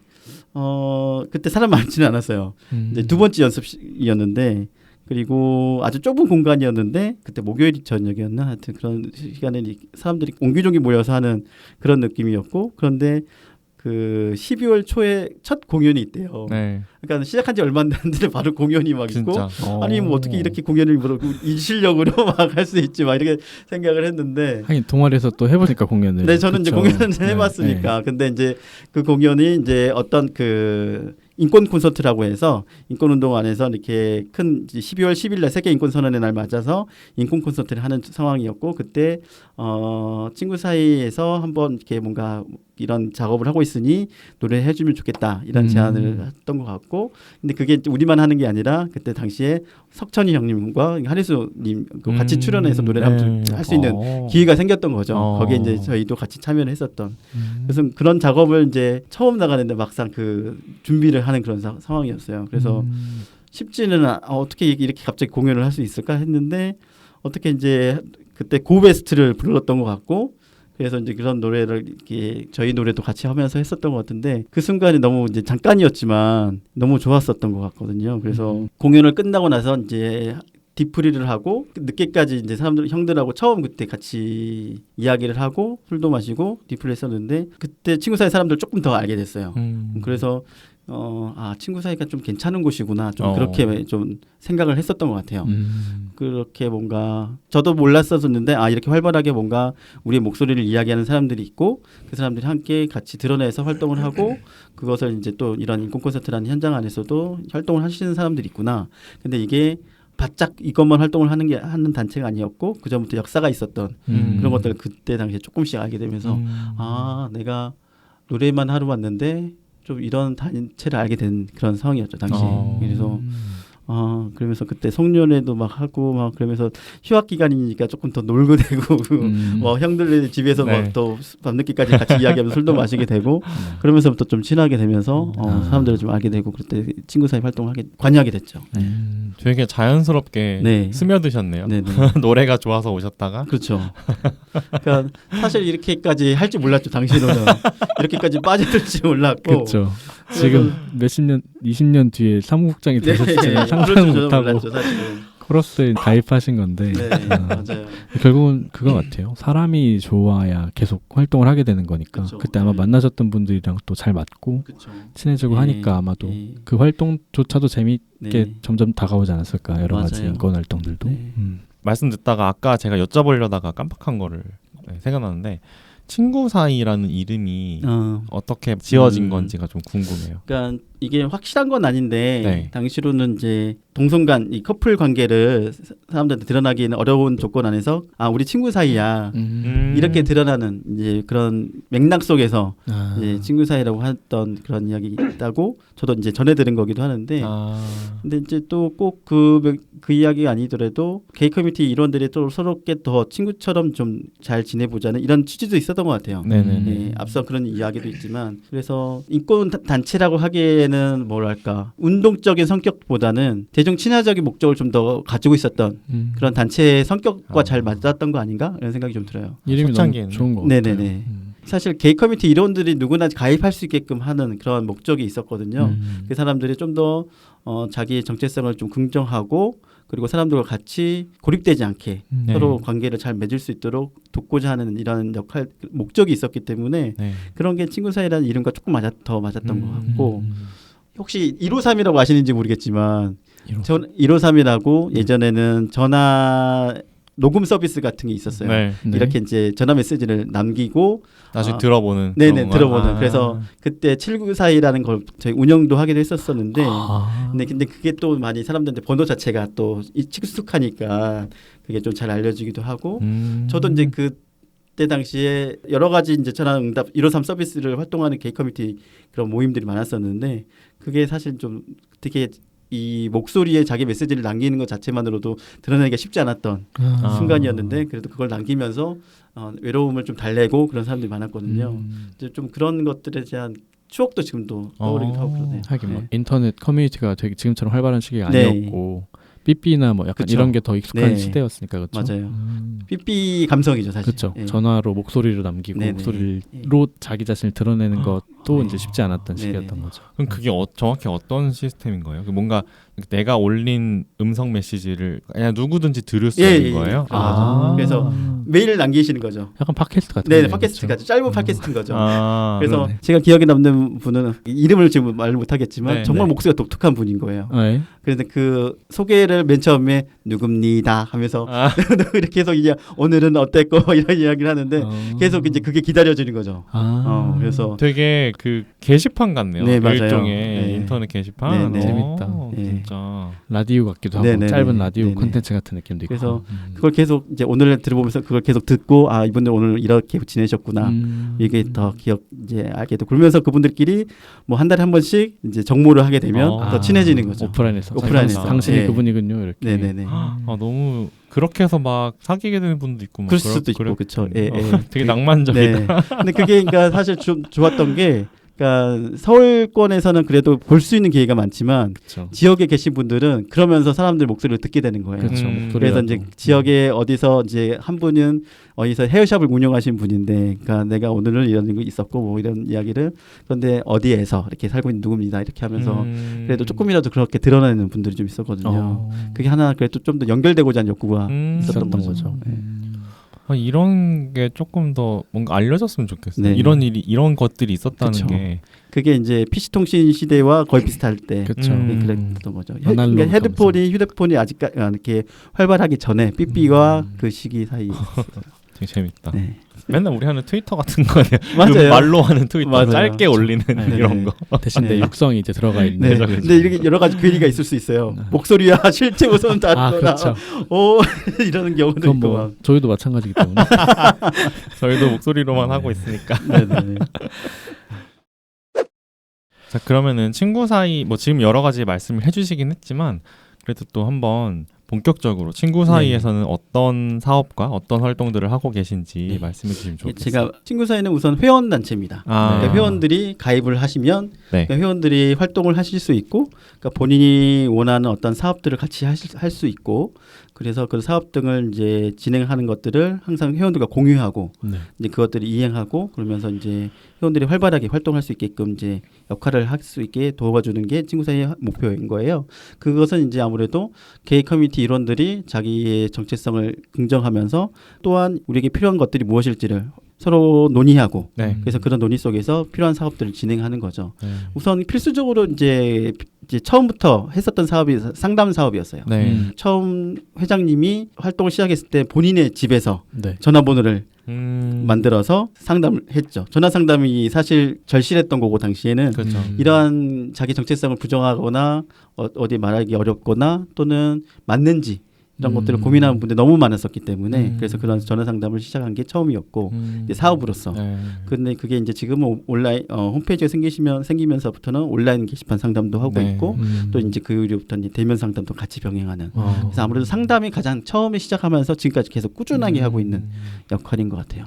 그때 사람 많지는 않았어요. 이제 두 번째 연습이었는데 그리고 아주 좁은 공간이었는데 그때 목요일 저녁이었나 하여튼 그런 시간에 사람들이 옹기종기 모여서 하는 그런 느낌이었고 그런데 그 12월 초에 첫 공연이 있대요. 네. 그러니까 시작한 지 얼마 안 됐는데 바로 공연이 막 있고 진짜. 아니 뭐 어떻게 이렇게 공연을 이 실력으로 막 할 수 있지 막 이렇게 생각을 했는데 하긴 동아리에서 또 해보니까 공연을 네 저는 그쵸? 이제 공연을 해봤으니까 근데 이제 그 공연이 이제 어떤 그 인권 콘서트라고 해서 인권운동 안에서 이렇게 큰 12월 10일 날 세계 인권 선언의 날 맞아서 인권 콘서트를 하는 상황이었고 그때 친구 사이에서 한번 이렇게 뭔가 이런 작업을 하고 있으니 노래해 주면 좋겠다 이런 제안을 했던 것 같고 근데 그게 우리만 하는 게 아니라 그때 당시에 석천이 형님과 하리수님 같이 출연해서 노래를 한번 할 수 있는 기회가 생겼던 거죠. 거기에 이제 저희도 같이 참여를 했었던 그래서 그런 작업을 이제 처음 나가는데 막상 그 준비를 하는 그런 상황이었어요. 그래서 쉽지는 어떻게 이렇게 갑자기 공연을 할 수 있을까 했는데 어떻게 이제 그때 고베스트를 불렀던 것 같고 그래서 이제 그런 노래를 이렇게 저희 노래도 같이 하면서 했었던 것 같은데 그 순간이 너무 이제 잠깐이었지만 너무 좋았었던 것 같거든요. 그래서 공연을 끝나고 나서 이제 디프리를 하고 늦게까지 이제 형들하고 처음 그때 같이 이야기를 하고 술도 마시고 디프리 했었는데 그때 친구 사이 사람들 조금 더 알게 됐어요. 그래서 친구 사이가 좀 괜찮은 곳이구나. 좀 그렇게 좀 생각을 했었던 것 같아요. 그렇게 뭔가 저도 몰랐었는데 이렇게 활발하게 뭔가 우리의 목소리를 이야기하는 사람들이 있고 그 사람들이 함께 같이 드러내서 활동을 하고 그것을 이제 또 이런 인권 콘서트라는 현장 안에서도 활동을 하시는 사람들이 있구나. 근데 이게 바짝 이것만 활동을 하는 단체가 아니었고 그 전부터 역사가 있었던 그런 것들을 그때 당시에 조금씩 알게 되면서 내가 노래만 하러 왔는데 좀 이런 단체를 알게 된 그런 상황이었죠 당시에. 그래서 그러면서 그때 송년회도 막 하고 막 그러면서 휴학 기간이니까 조금 더 놀고 되고 뭐 형들 집에서 막 또 밤늦게까지 같이 이야기하면서 술도 마시게 되고 그러면서부터 좀 친하게 되면서 사람들을 좀 알게 되고 그때 친구 사이 활동을 관여하게 됐죠. 되게 자연스럽게 스며드셨네요. 노래가 좋아서 오셨다가 그렇죠. 그러니까 사실 이렇게까지 할 줄 몰랐죠 당시로는 이렇게까지 빠져들지 몰랐고. 그렇죠. 지금 몇십 년, 20년 뒤에 사무국장이 되셨지만 상상 못하고 코러스에 가입하신 건데 맞아요. 결국은 그거 같아요. 사람이 좋아야 계속 활동을 하게 되는 거니까 그때 아마 만나셨던 분들이랑 또 잘 맞고 친해지고 하니까 아마도 그 활동조차도 재미있게 점점 다가오지 않았을까 여러 가지 인권 활동들도. 말씀 듣다가 아까 제가 여쭤보려다가 깜빡한 거를 생각나는데 친구 사이라는 이름이 어떻게 지어진 건지가 좀 궁금해요. 그러니까 이게 확실한 건 아닌데 당시로는 이제 동성간 이 커플 관계를 사람들한테 드러나기는 어려운 조건 안에서 우리 친구 사이야 이렇게 드러나는 이제 그런 맥락 속에서 이제 친구 사이라고 했던 그런 이야기 있다고 저도 이제 전해 들은 거기도 하는데 근데 이제 또 꼭 그 이야기가 아니더라도 게이 커뮤니티 일원들이 또 서로께 더 친구처럼 좀 잘 지내보자는 이런 취지도 있었던 것 같아요. 앞서 그런 이야기도 있지만 그래서 인권 단체라고 하기에는 뭐랄까 운동적인 성격보다는 대중 친화적인 목적을 좀 더 가지고 있었던 그런 단체의 성격과 잘 맞았던 거 아닌가 이런 생각이 좀 들어요. 이름이 너무 좋은 것 같아요. 네네네. 사실 게이 커뮤니티 일원들이 누구나 가입할 수 있게끔 하는 그런 목적이 있었거든요. 그 사람들이 좀 더 자기의 정체성을 좀 긍정하고 그리고 사람들과 같이 고립되지 않게 서로 관계를 잘 맺을 수 있도록 돕고자 하는 이런 목적이 있었기 때문에 그런 게 친구 사이라는 이름과 조금 더 맞았던 것 같고 혹시 153이라고 아시는지 모르겠지만 153이라고 예전에는 전화를 녹음 서비스 같은 게 있었어요. 네. 네. 이렇게 이제 전화 메시지를 남기고 나중에 들어보는. 네네 그런 거. 들어보는. 그래서 그때 794라는 걸 저희 운영도 하기도 했었었는데 근데 그게 또 많이 사람들한테 번호 자체가 또 익숙하니까 그게 좀 잘 알려지기도 하고 저도 이제 그때 당시에 여러 가지 이제 전화응답 153 서비스를 활동하는 게이 커뮤니티 그런 모임들이 많았었는데 그게 사실 좀 되게 이 목소리에 자기 메시지를 남기는 것 자체만으로도 드러내기가 쉽지 않았던 순간이었는데 그래도 그걸 남기면서 외로움을 좀 달래고 그런 사람들이 많았거든요. 이제 좀 그런 것들에 대한 추억도 지금도 떠오르기도 하고 그러네요. 하긴 뭐 네. 인터넷 커뮤니티가 되게 지금처럼 활발한 시기가 네. 아니었고 삐삐나 뭐 약간 그쵸. 이런 게 더 익숙한 네. 시대였으니까 그렇죠. 맞아요. 삐삐 감성이죠 사실. 그렇죠. 예. 전화로 목소리로 남기고 네네. 목소리로 자기 자신을 드러내는 것도 네. 이제 쉽지 않았던 네네. 시기였던 거죠. 그럼 그게 정확히 어떤 시스템인 거예요? 뭔가 내가 올린 음성 메시지를 그냥 누구든지 들을 수 예, 있는 예, 거예요? 예. 그래서 메일을 남기시는 거죠. 약간 팟캐스트 같은 네, 거네요, 팟캐스트 그렇죠? 같죠. 짧은 팟캐스트인 거죠. 그래서 그러네. 제가 기억에 남는 분은 이름을 지금 말 못하겠지만 네, 정말 네. 목소리가 독특한 분인 거예요. 네. 그래서 그 소개를 맨 처음에 누굽니다 하면서 이렇게 해서 이제 오늘은 어땠고 이런 이야기를 하는데 계속 이제 그게 기다려지는 거죠. 그래서 되게 그 게시판 같네요. 네, 맞아요. 일종의 네. 인터넷 게시판. 네, 네. 재밌다. 네. 진짜. 라디오 같기도 하고 네, 네, 짧은 네. 라디오 네, 네. 콘텐츠 같은 느낌도 있고. 그래서 그걸 계속 이제 오늘 들어보면서 그걸 계속 듣고 아 이분들 오늘 이렇게 지내셨구나 이게 더 기억 이제 알게 되고 그러면서 그분들끼리 뭐 한 달에 한 번씩 이제 정모를 하게 되면 더 친해지는 거죠. 오프라인에서. 오프라인에서. 당신이 네. 그분이군요 이렇게. 네네네. 너무 그렇게 해서 막 사귀게 되는 분도 있고. 그럴 수도 있고 그렇죠. 예, 예. 되게 낭만적이다. 네. 근데 그게 그러니까 사실 좀 좋았던 게 그러니까 서울권에서는 그래도 볼 수 있는 기회가 많지만 그렇죠. 지역에 계신 분들은 그러면서 사람들 목소리를 듣게 되는 거예요. 그렇죠. 그래서 이제 지역에 어디서 이제 한 분은 어디서 헤어샵을 운영하신 분인데, 그러니까 내가 오늘은 이런 거 있었고 뭐 이런 이야기를 그런데 어디에서 이렇게 살고 있는 누구입니다 이렇게 하면서 그래도 조금이라도 그렇게 드러내는 분들이 좀 있었거든요. 그게 하나 그래도 좀 더 연결되고자 하는 욕구가 있었던 거죠. 네. 이런 게 조금 더 뭔가 알려졌으면 좋겠어요. 네. 이런 것들이 있었다는 그쵸. 게. 그게 이제 PC 통신 시대와 거의 비슷할 때 그렇죠. 그랬던 거죠. 아날로그 그러니까 헤드폰이 휴대폰이 아직까지 이렇게 활발하기 전에 삐삐와 그 시기 사이. 되게 재밌다. 네. 맨날 우리 하는 트위터 같은 거네요. 맞아요. 말로 하는 트위터 맞아요. 짧게 올리는 네. 이런 거. 대신 내 네. 육성이 이제 들어가 있는. 네. 그죠. 근데 이렇게 여러 가지 괴리가 있을 수 있어요. 목소리와 실제 우선 다르거나 그렇죠. 이러는 경우도 그건 있고. 뭐 저희도 마찬가지기 때문에. 저희도 목소리로만 하고 있으니까. 네네. 자, 그러면은 친구 사이 뭐 지금 여러 가지 말씀을 해주시긴 했지만 그래도 또 한번 본격적으로 친구 사이에서는 어떤 사업과 어떤 활동들을 하고 계신지 말씀해 주시면 좋겠어요. 제가 친구 사이는 우선 회원 단체입니다. 그러니까 회원들이 가입을 하시면 그러니까 회원들이 활동을 하실 수 있고, 그러니까 본인이 원하는 어떤 사업들을 같이 할 수 있고, 그래서 그 사업 등을 이제 진행하는 것들을 항상 회원들과 공유하고 이제 그것들을 이행하고 그러면서 이제 회원들이 활발하게 활동할 수 있게끔 이제 역할을 할 수 있게 도와주는 게 친구 사이의 목표인 거예요. 그것은 이제 아무래도 게이 커뮤니티 일원들이 자기의 정체성을 긍정하면서 또한 우리에게 필요한 것들이 무엇일지를 서로 논의하고 그래서 그런 논의 속에서 필요한 사업들을 진행하는 거죠. 우선 필수적으로 이제 처음부터 했었던 사업이 상담 사업이었어요. 처음 회장님이 활동을 시작했을 때 본인의 집에서 전화번호를 만들어서 상담을 했죠. 전화 상담이 사실 절실했던 거고 당시에는 이러한 자기 정체성을 부정하거나 어디 말하기 어렵거나 또는 맞는지 이런 것들을 고민하는 분들이 너무 많았었기 때문에 그래서 그런 전화 상담을 시작한 게 처음이었고 이제 사업으로서. 근데 그게 이제 지금은 온라인 홈페이지가 생기면서부터는 온라인 게시판 상담도 하고 있고 또 이제 그 이후부터 이제 대면 상담도 같이 병행하는. 그래서 아무래도 상담이 가장 처음에 시작하면서 지금까지 계속 꾸준하게 하고 있는 역할인 것 같아요.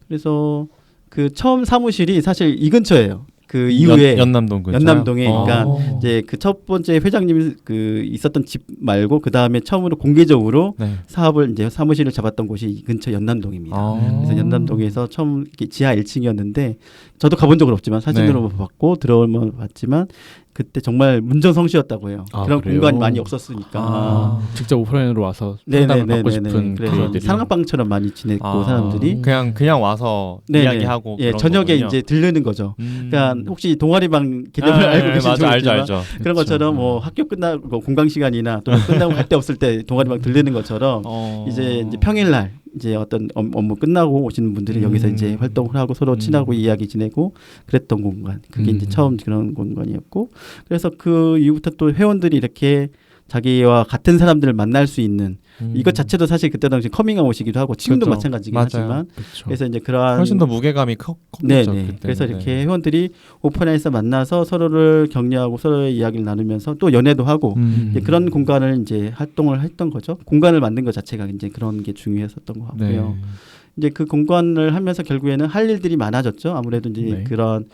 그래서 그 처음 사무실이 사실 이 근처예요. 그 이후에 연남동 연남동에 그러니까 이제 그 첫 번째 회장님이 그 있었던 집 말고 그 다음에 처음으로 공개적으로 사업을 이제 사무실을 잡았던 곳이 이 근처 연남동입니다. 그래서 연남동에서 처음 지하 1층이었는데 저도 가본 적은 없지만 사진으로 네. 봤고 들어오면 봤지만 그때 정말 문전성시였다고 해요. 그런 그래요? 공간이 많이 없었으니까. 직접 오프라인으로 와서 상담을 받고 싶은 그래서 분들이 사랑방처럼 많이 지냈고 사람들이 그냥 와서 네네. 이야기하고 예, 그런 저녁에 거군요. 이제 들르는 거죠. 그러니까 혹시 동아리방 개념을 알고 계신지 맞아, 모르겠지만 알죠. 그런 것처럼 뭐 학교 끝나고 공강 시간이나 또는 끝나고 갈 데 없을 때 동아리방 들르는 것처럼 이제 평일날 이제 어떤 업무 끝나고 오시는 분들이 여기서 이제 활동을 하고 서로 친하고 이야기 지내고 그랬던 공간. 그게 이제 처음 그런 공간이었고 그래서 그 이후부터 또 회원들이 이렇게 자기와 같은 사람들을 만날 수 있는 이것 자체도 사실 그때 당시 커밍아웃이기도 하고 지금도 그렇죠. 마찬가지긴 맞아요. 하지만 그렇죠. 그래서 이제 그러한 훨씬 더 무게감이 컸죠. 네네. 그래서 이렇게 회원들이 오픈라인에서 만나서 서로를 격려하고 서로의 이야기를 나누면서 또 연애도 하고 이제 그런 공간을 이제 활동을 했던 거죠. 공간을 만든 것 자체가 이제 그런 게 중요했었던 것 같고요. 네. 이제 그 공간을 하면서 결국에는 할 일들이 많아졌죠. 아무래도 이제 네. 그런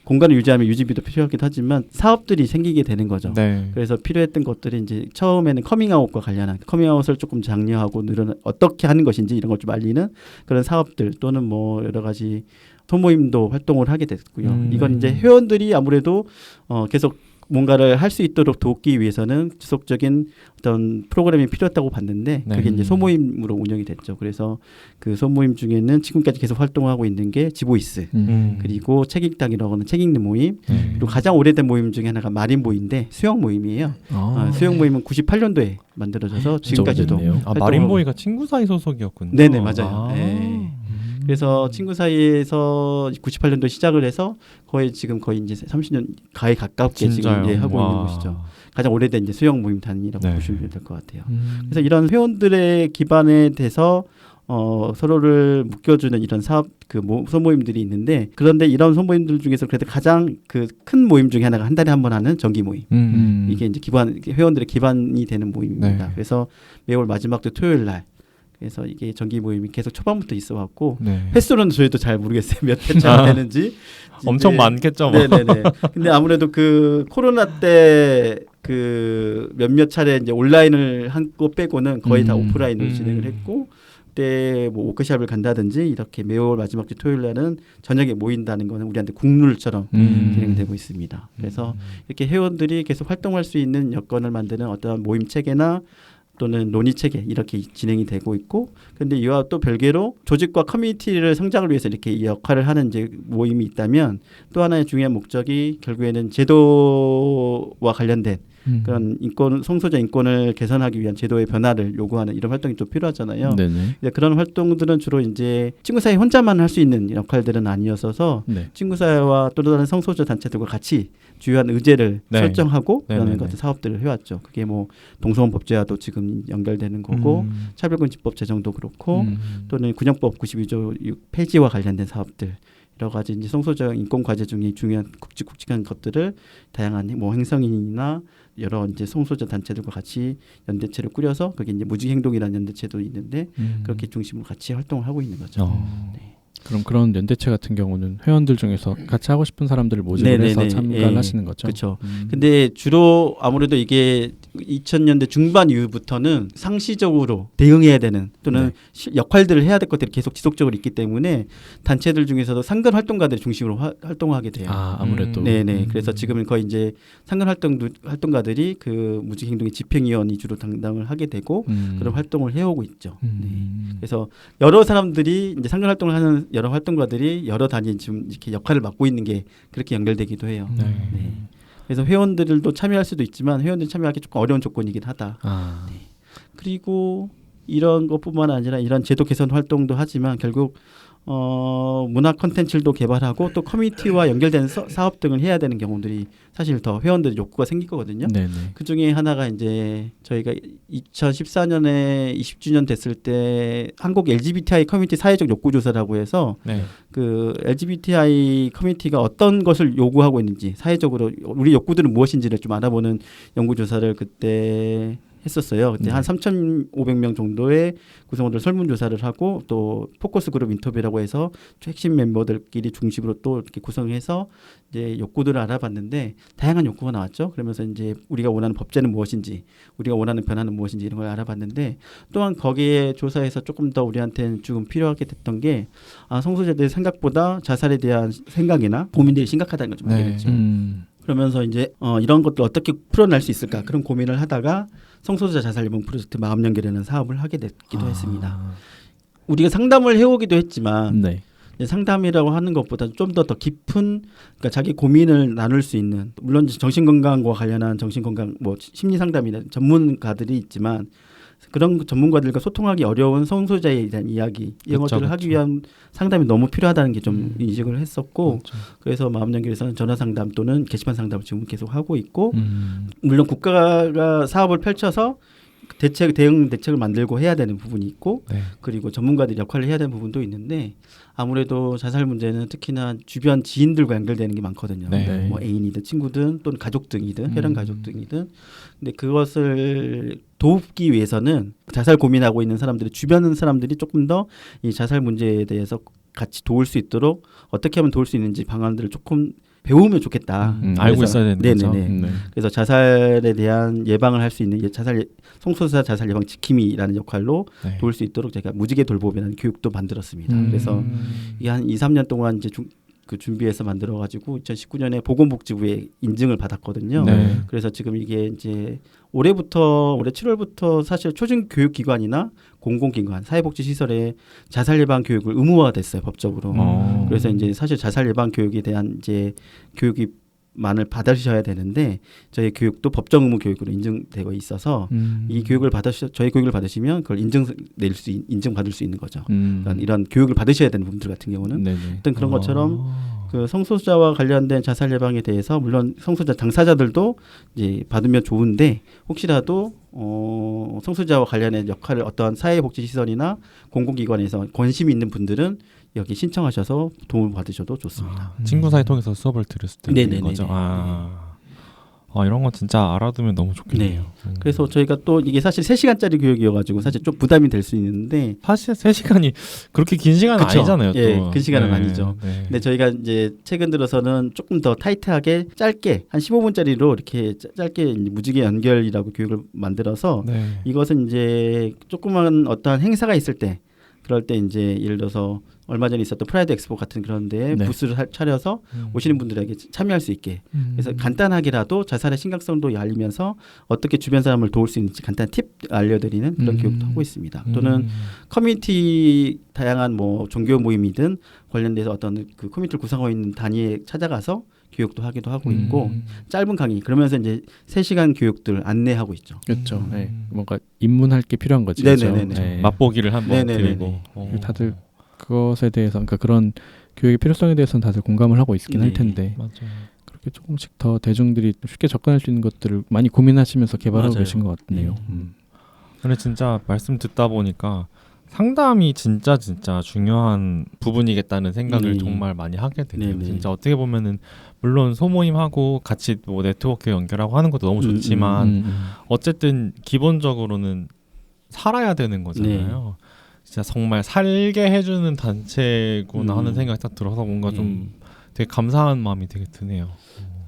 공간을 유지하면 유지비도 필요하기도 하지만 사업들이 생기게 되는 거죠. 네. 그래서 필요했던 것들이 이제 처음에는 커밍아웃과 관련한 커밍아웃을 조금 장려하고 어떻게 하는 것인지 이런 걸 좀 알리는 그런 사업들 또는 뭐 여러 가지 소모임도 활동을 하게 됐고요. 이건 이제 회원들이 아무래도 계속 뭔가를 할 수 있도록 돕기 위해서는 지속적인 어떤 프로그램이 필요했다고 봤는데 네. 그게 이제 소모임으로 운영이 됐죠. 그래서 그 소모임 중에는 지금까지 계속 활동하고 있는 게 지보이스 그리고 책 읽당이라고 하는 책 읽는 모임 그리고 가장 오래된 모임 중에 하나가 마린보이인데 수영 모임이에요. 수영 모임은 98년도에 만들어져서 지금까지도 마린보이가 친구 사이 소속이었군요. 네네 맞아요. 네. 그래서 친구 사이에서 98년도 시작을 해서 거의 지금 거의 이제 30년 가에 가깝게 지금 하고 있는 곳이죠. 가장 오래된 이제 수영 모임단이라고 보시면 될 것 같아요. 그래서 이런 회원들의 기반에 대해서 서로를 묶여주는 이런 사업 소모임들이 있는데 그런데 이런 소모임들 중에서 그래도 가장 그 큰 모임 중에 하나가 한 달에 한 번 하는 정기 모임. 이게 이제 회원들의 기반이 되는 모임입니다. 네. 그래서 매월 마지막 주 토요일 날. 그래서 이게 정기 모임이 계속 초반부터 있어왔고 네. 횟수는 저희도 잘 모르겠어요. 몇 회차가 되는지. 엄청 많겠죠. 뭐. 네네네. 근데 아무래도 그 코로나 때 그 몇몇 차례 이제 온라인을 한 거 빼고는 거의 다 오프라인으로 진행을 했고 그때 뭐 워크숍을 간다든지 이렇게 매월 마지막 주 토요일 날은 저녁에 모인다는 거는 우리한테 국룰처럼 진행되고 있습니다. 그래서 이렇게 회원들이 계속 활동할 수 있는 여건을 만드는 어떠한 모임 체계나 또는 논의 체계 이렇게 진행이 되고 있고 근데 이와 또 별개로 조직과 커뮤니티를 성장을 위해서 이렇게 이 역할을 하는 이제 모임이 있다면 또 하나의 중요한 목적이 결국에는 제도와 관련된 그런 성소자 인권을 개선하기 위한 제도의 변화를 요구하는 이런 활동이 좀 필요하잖아요. 네네. 그런 활동들은 주로 이제 친구 사회 혼자만 할 수 있는 역할들은 아니었어서 네. 친구 사회와 또 다른 성소자 단체들과 같이 주요한 의제를 설정하고 그런 것들 사업들을 해왔죠. 그게 뭐 동성혼 법제화도 지금 연결되는 거고 차별금지법 제정도 그렇고 또는 군형법 92조 6 폐지와 관련된 사업들. 여러 가지 이제 성소자 인권 과제 중에 중요한 굵직굵직한 것들을 다양한 뭐 행성인이나 여러 이제 성소자 단체들과 같이 연대체를 꾸려서 그게 이제 무직행동이라는 연대체도 있는데 그렇게 중심으로 같이 활동을 하고 있는 거죠. 네. 그럼 그런 연대체 같은 경우는 회원들 중에서 같이 하고 싶은 사람들을 모집을 해서 참가를 하시는 거죠? 그렇죠. 근데 주로 아무래도 이게 2000년대 중반 이후부터는 상시적으로 대응해야 되는 또는 역할들을 해야 될 것들이 계속 지속적으로 있기 때문에 단체들 중에서도 상근 활동가들 중심으로 활동하게 돼요. 아무래도. 네네. 그래서 지금은 거의 이제 상근 활동가들이 그 무직행동의 집행위원이 주로 담당을 하게 되고 그런 활동을 해오고 있죠. 네. 그래서 여러 사람들이 이제 상근 활동을 하는 여러 활동가들이 여러 단위 지금 이렇게 역할을 맡고 있는 게 그렇게 연결되기도 해요. 네. 그래서 회원들도 참여할 수도 있지만 회원들이 참여하기 조금 어려운 조건이긴 하다. 네. 그리고 이런 것뿐만 아니라 이런 제도 개선 활동도 하지만 결국 문화 콘텐츠도 개발하고 또 커뮤니티와 연결되는 사업 등을 해야 되는 경우들이 사실 더 회원들 욕구가 생길 거거든요. 네네. 그 중에 하나가 이제 저희가 2014년에 20주년 됐을 때 한국 LGBTI 커뮤니티 사회적 욕구 조사라고 해서 그 LGBTI 커뮤니티가 어떤 것을 요구하고 있는지 사회적으로 우리 욕구들은 무엇인지를 좀 알아보는 연구 조사를 그때 했었어요. 그때 한 3,500명 정도의 구성원들 설문조사를 하고 또 포커스 그룹 인터뷰라고 해서 핵심 멤버들끼리 중심으로 또 이렇게 구성해서 이제 욕구들을 알아봤는데 다양한 욕구가 나왔죠. 그러면서 이제 우리가 원하는 법제는 무엇인지, 우리가 원하는 변화는 무엇인지 이런 걸 알아봤는데 또한 거기에 조사에서 조금 더 우리한테는 조금 필요하게 됐던 게 성소수자들이 생각보다 자살에 대한 생각이나 고민들이 심각하다는 걸 좀 알게 됐죠. 그러면서 이제 이런 것들 어떻게 풀어낼 수 있을까 그런 고민을 하다가 성소수자 자살 예방 프로젝트 마음 연결이라는 사업을 하게 됐기도 했습니다. 우리가 상담을 해오기도 했지만 네. 상담이라고 하는 것보다 좀 더 깊은 그러니까 자기 고민을 나눌 수 있는 물론 정신건강과 관련한 정신건강 뭐 심리상담이나 전문가들이 있지만 그런 전문가들과 소통하기 어려운 성소수자에 대한 이야기 이런 것들을 하기 위한 상담이 너무 필요하다는 게 좀 인식을 했었고 그래서 마음연결에서는 전화 상담 또는 게시판 상담을 지금 계속 하고 있고 물론 국가가 사업을 펼쳐서 대응 대책을 만들고 해야 되는 부분이 있고 그리고 전문가들이 역할을 해야 되는 부분도 있는데 아무래도 자살 문제는 특히나 주변 지인들과 연결되는 게 많거든요. 뭐 애인이든 친구든 또는 가족 등이든 혈연 가족 등이든 근데 그것을 돕기 위해서는 자살 고민하고 있는 사람들이 주변 사람들이 조금 더 이 자살 문제에 대해서 같이 도울 수 있도록 어떻게 하면 도울 수 있는지 방안들을 조금 배우면 좋겠다. 알고 있어야 되는 거죠. 그래서 자살에 대한 예방을 할 수 있는 성소수자 자살 예방 지킴이라는 역할로 도울 수 있도록 제가 무지개 돌봄이라는 교육도 만들었습니다. 그래서 이게 한 2, 3년 동안 이제 준비해서 만들어가지고 2019년에 보건복지부에 인증을 받았거든요. 그래서 지금 이게 이제 올해 7월부터 사실 초중교육기관이나 공공기관, 사회복지시설에 자살 예방 교육을 의무화됐어요 법적으로. 그래서 이제 사실 자살 예방 교육에 대한 이제 교육이 만을 받으셔야 되는데 저희 교육도 법정 의무 교육으로 인증되고 있어서 이 교육을 저희 교육을 받으시면 그걸 인증받을 수 있는 거죠. 그러니까 이런 교육을 받으셔야 되는 분들 같은 경우는 어떤 그런 것처럼 그 성소수자와 관련된 자살 예방에 대해서 물론 성소수자 당사자들도 이제 받으면 좋은데 혹시라도 성소수자와 관련된 역할을 어떤 사회복지시설이나 공공기관에서 관심이 있는 분들은 여기 신청하셔서 도움을 받으셔도 좋습니다. 친구 사이 통해서 수업을 들을 수도 있는 거죠. 이런 거 진짜 알아두면 너무 좋겠네요. 그래서 저희가 또 이게 사실 3시간짜리 교육이어가지고 사실 좀 부담이 될 수 있는데 사실 3시간이 그렇게 긴 시간은 아니잖아요. 또. 긴 시간은 아니죠. 근데 저희가 이제 최근 들어서는 조금 더 타이트하게 짧게 한 15분짜리로 이렇게 짧게 무지개 연결이라고 교육을 만들어서 이것은 이제 조그만 어떠한 행사가 있을 때 그럴 때 이제 예를 들어서 얼마 전에 있었던 프라이드 엑스포 같은 그런 데에 부스를 차려서 오시는 분들에게 참여할 수 있게 그래서 간단하게라도 자살의 심각성도 알리면서 어떻게 주변 사람을 도울 수 있는지 간단한 팁 알려드리는 그런 교육도 하고 있습니다. 또는 커뮤니티 다양한 뭐 종교 모임이든 관련돼서 어떤 그 커뮤니티를 구성하고 있는 단위에 찾아가서 교육도 하기도 하고 있고 짧은 강의 그러면서 이제 3시간 교육들 안내하고 있죠. 그렇죠. 뭔가 입문할 게 필요한 거지. 그렇죠? 맛보기를 한번 드리고 다들 그것에 대해서 그러니까 그런 교육의 필요성에 대해서는 다들 공감을 하고 있긴 할 텐데 그렇게 조금씩 더 대중들이 쉽게 접근할 수 있는 것들을 많이 고민하시면서 개발하고 계신 것 같네요. 근데 진짜 말씀 듣다 보니까 상담이 진짜 중요한 부분이겠다는 생각을 정말 많이 하게 되네요. 진짜 어떻게 보면은 물론 소모임하고 같이 뭐 네트워크 연결하고 하는 것도 너무 좋지만 어쨌든 기본적으로는 살아야 되는 거잖아요. 진짜 정말 살게 해주는 단체구나 하는 생각이 딱 들어서 뭔가 좀 되게 감사한 마음이 되게 드네요.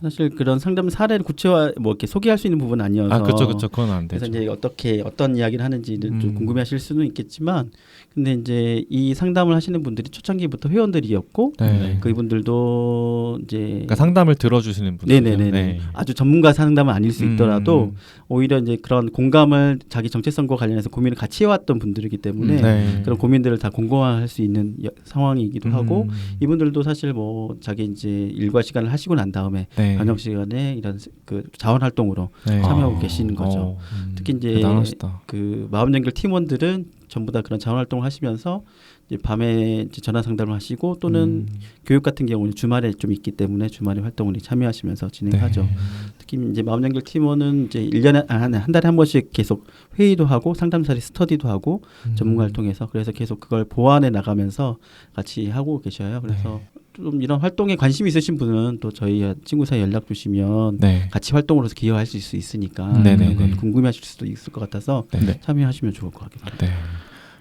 사실 그런 상담 사례를 구체화 뭐 이렇게 소개할 수 있는 부분은 아니어서 그렇죠. 그건 안 되죠. 그래서 이제 어떤 이야기를 하는지를 좀 궁금해하실 수는 있겠지만, 근데 이제 이 상담을 하시는 분들이 초창기부터 회원들이었고, 그 이분들도 이제 그러니까 상담을 들어주시는 분들, 아주 전문가 상담은 아닐 수 있더라도 오히려 이제 그런 공감을 자기 정체성과 관련해서 고민을 같이 해왔던 분들이기 때문에 그런 고민들을 다 공감할 수 있는 상황이기도 하고, 이분들도 사실 뭐 자기 이제 일과 시간을 하시고 난 다음에 저녁 시간에 이런 그 자원 활동으로 참여하고 계시는 거죠. 특히 이제 대단하시다. 그 마음연결 팀원들은 전부 다 그런 자원 활동을 하시면서 이제 밤에 이제 전화 상담을 하시고 또는 교육 같은 경우는 주말에 좀 있기 때문에 주말에 활동을 참여하시면서 진행하죠. 네. 특히 이제 마음연결 팀원은 이제 1년에 한 달에 한 번씩 계속 회의도 하고 상담사리 스터디도 하고 전문가를 통해서 그래서 계속 그걸 보완해 나가면서 같이 하고 계셔요. 그래서 좀 이런 활동에 관심 있으신 분은 또 저희 친구 사이 연락 주시면 네. 같이 활동으로서 기여하실 수 있으니까 네네네. 그런 건 궁금해하실 수도 있을 것 같아서 네. 참여하시면 좋을 것 같긴 합니다. 네.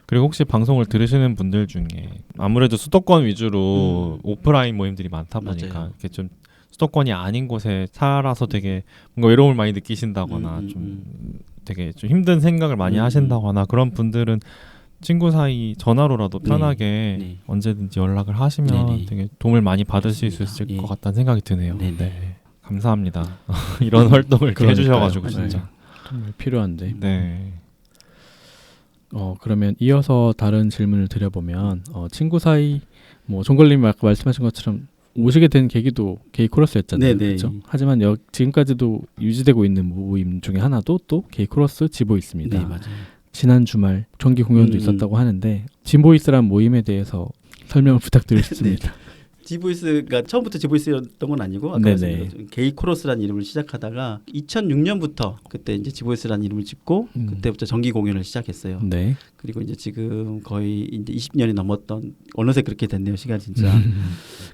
그리고 혹시 방송을 들으시는 분들 중에 아무래도 수도권 위주로 오프라인 모임들이 많다 보니까 맞아요. 이렇게 좀 수도권이 아닌 곳에 살아서 되게 뭔가 외로움을 많이 느끼신다거나 좀 되게 좀 힘든 생각을 많이 하신다거나 그런 분들은 친구 사이 전화로라도 편하게 네. 언제든지 연락을 하시면 네네. 되게 도움을 많이 받으실 수 있을 예. 것 같다는 생각이 드네요. 네네. 네. 감사합니다. 이런 활동을 이렇게 해주셔가지고 진짜. 정말 필요한데. 네. 그러면 이어서 다른 질문을 드려보면 친구 사이 뭐 종걸님이 아까 말씀하신 것처럼 오시게 된 계기도 게이 크로스였잖아요. 네네. 그렇죠? 하지만 지금까지도 유지되고 있는 모임 중에 하나도 또 게이 크로스 지보이스입니다. 네, 맞아요. 지난 주말 정기 공연도 있었다고 하는데 지보이스란 모임에 대해서 설명을 부탁드리고 싶습니다. 지보이스가 처음부터 지보이스였던 건 아니고 아까 네네. 말씀드린 게이 코러스라는 이름을 시작하다가 2006년부터 그때 이제 지보이스라는 이름을 짓고 그때부터 정기 공연을 시작했어요. 네. 그리고 이제 지금 거의 이제 20년이 넘었던 어느새 그렇게 됐네요. 시간 진짜.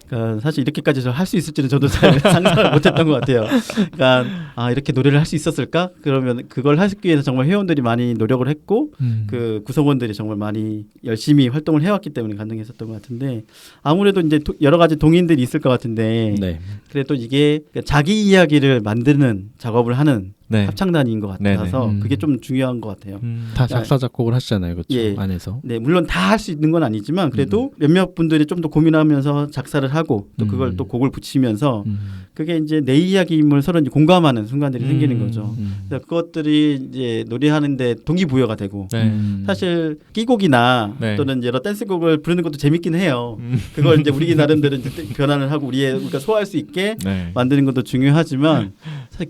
그러니까 사실 이렇게까지 할 수 있을지는 저도 잘 상상을 못했던 것 같아요. 그러니까 이렇게 노래를 할 수 있었을까? 그러면 그걸 하기 위해서 정말 회원들이 많이 노력을 했고 그 구성원들이 정말 많이 열심히 활동을 해왔기 때문에 가능했었던 것 같은데 아무래도 이제 여러 가지 동인들이 있을 것 같은데 네. 그래도 이게 자기 이야기를 만드는 작업을 하는 네. 합창단인 것 같아서 그게 좀 중요한 것 같아요. 다 작사 작곡을 하시잖아요, 그렇죠? 예. 안에서. 네, 물론 다 할 수 있는 건 아니지만 그래도 몇몇 분들이 좀 더 고민하면서 작사를 하고 또 그걸 또 곡을 붙이면서 그게 이제 내 이야기임을 서로 이제 공감하는 순간들이 생기는 거죠. 그래서 그것들이 이제 노래하는데 동기부여가 되고 네. 사실 끼곡이나 네. 또는 여러 댄스곡을 부르는 것도 재밌긴 해요. 그걸 이제 우리 나름대로 이제 변환을 하고 우리가 소화할 수 있게 네. 만드는 것도 중요하지만 사실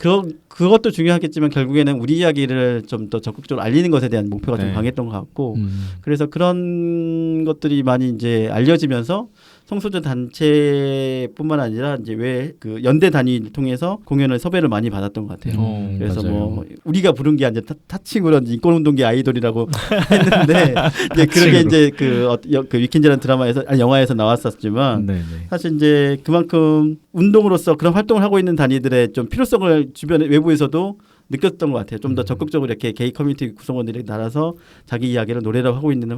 그것도 중요하겠지만 결국에는 우리 이야기를 좀 더 적극적으로 알리는 것에 대한 목표가 네. 좀 강했던 것 같고 그래서 그런 것들이 많이 이제 알려지면서 성소년 단체뿐만 아니라 이제 왜 그 연대 단위를 통해서 공연을 섭외를 많이 받았던 것 같아요. 그래서 맞아요. 뭐 우리가 부른 게 아니라 타칭으로 인권운동계 아이돌이라고 했는데 이제 그렇게 이제 그 위켄즈라는 드라마에서 영화에서 나왔었지만 네네. 사실 이제 그만큼 운동으로서 그런 활동을 하고 있는 단위들의 좀 필요성을 주변 외부에서도 느꼈던 것 같아요. 좀 더 적극적으로 이렇게 게이 커뮤니티 구성원들이 나라서 자기 이야기를 노래로 하고 있는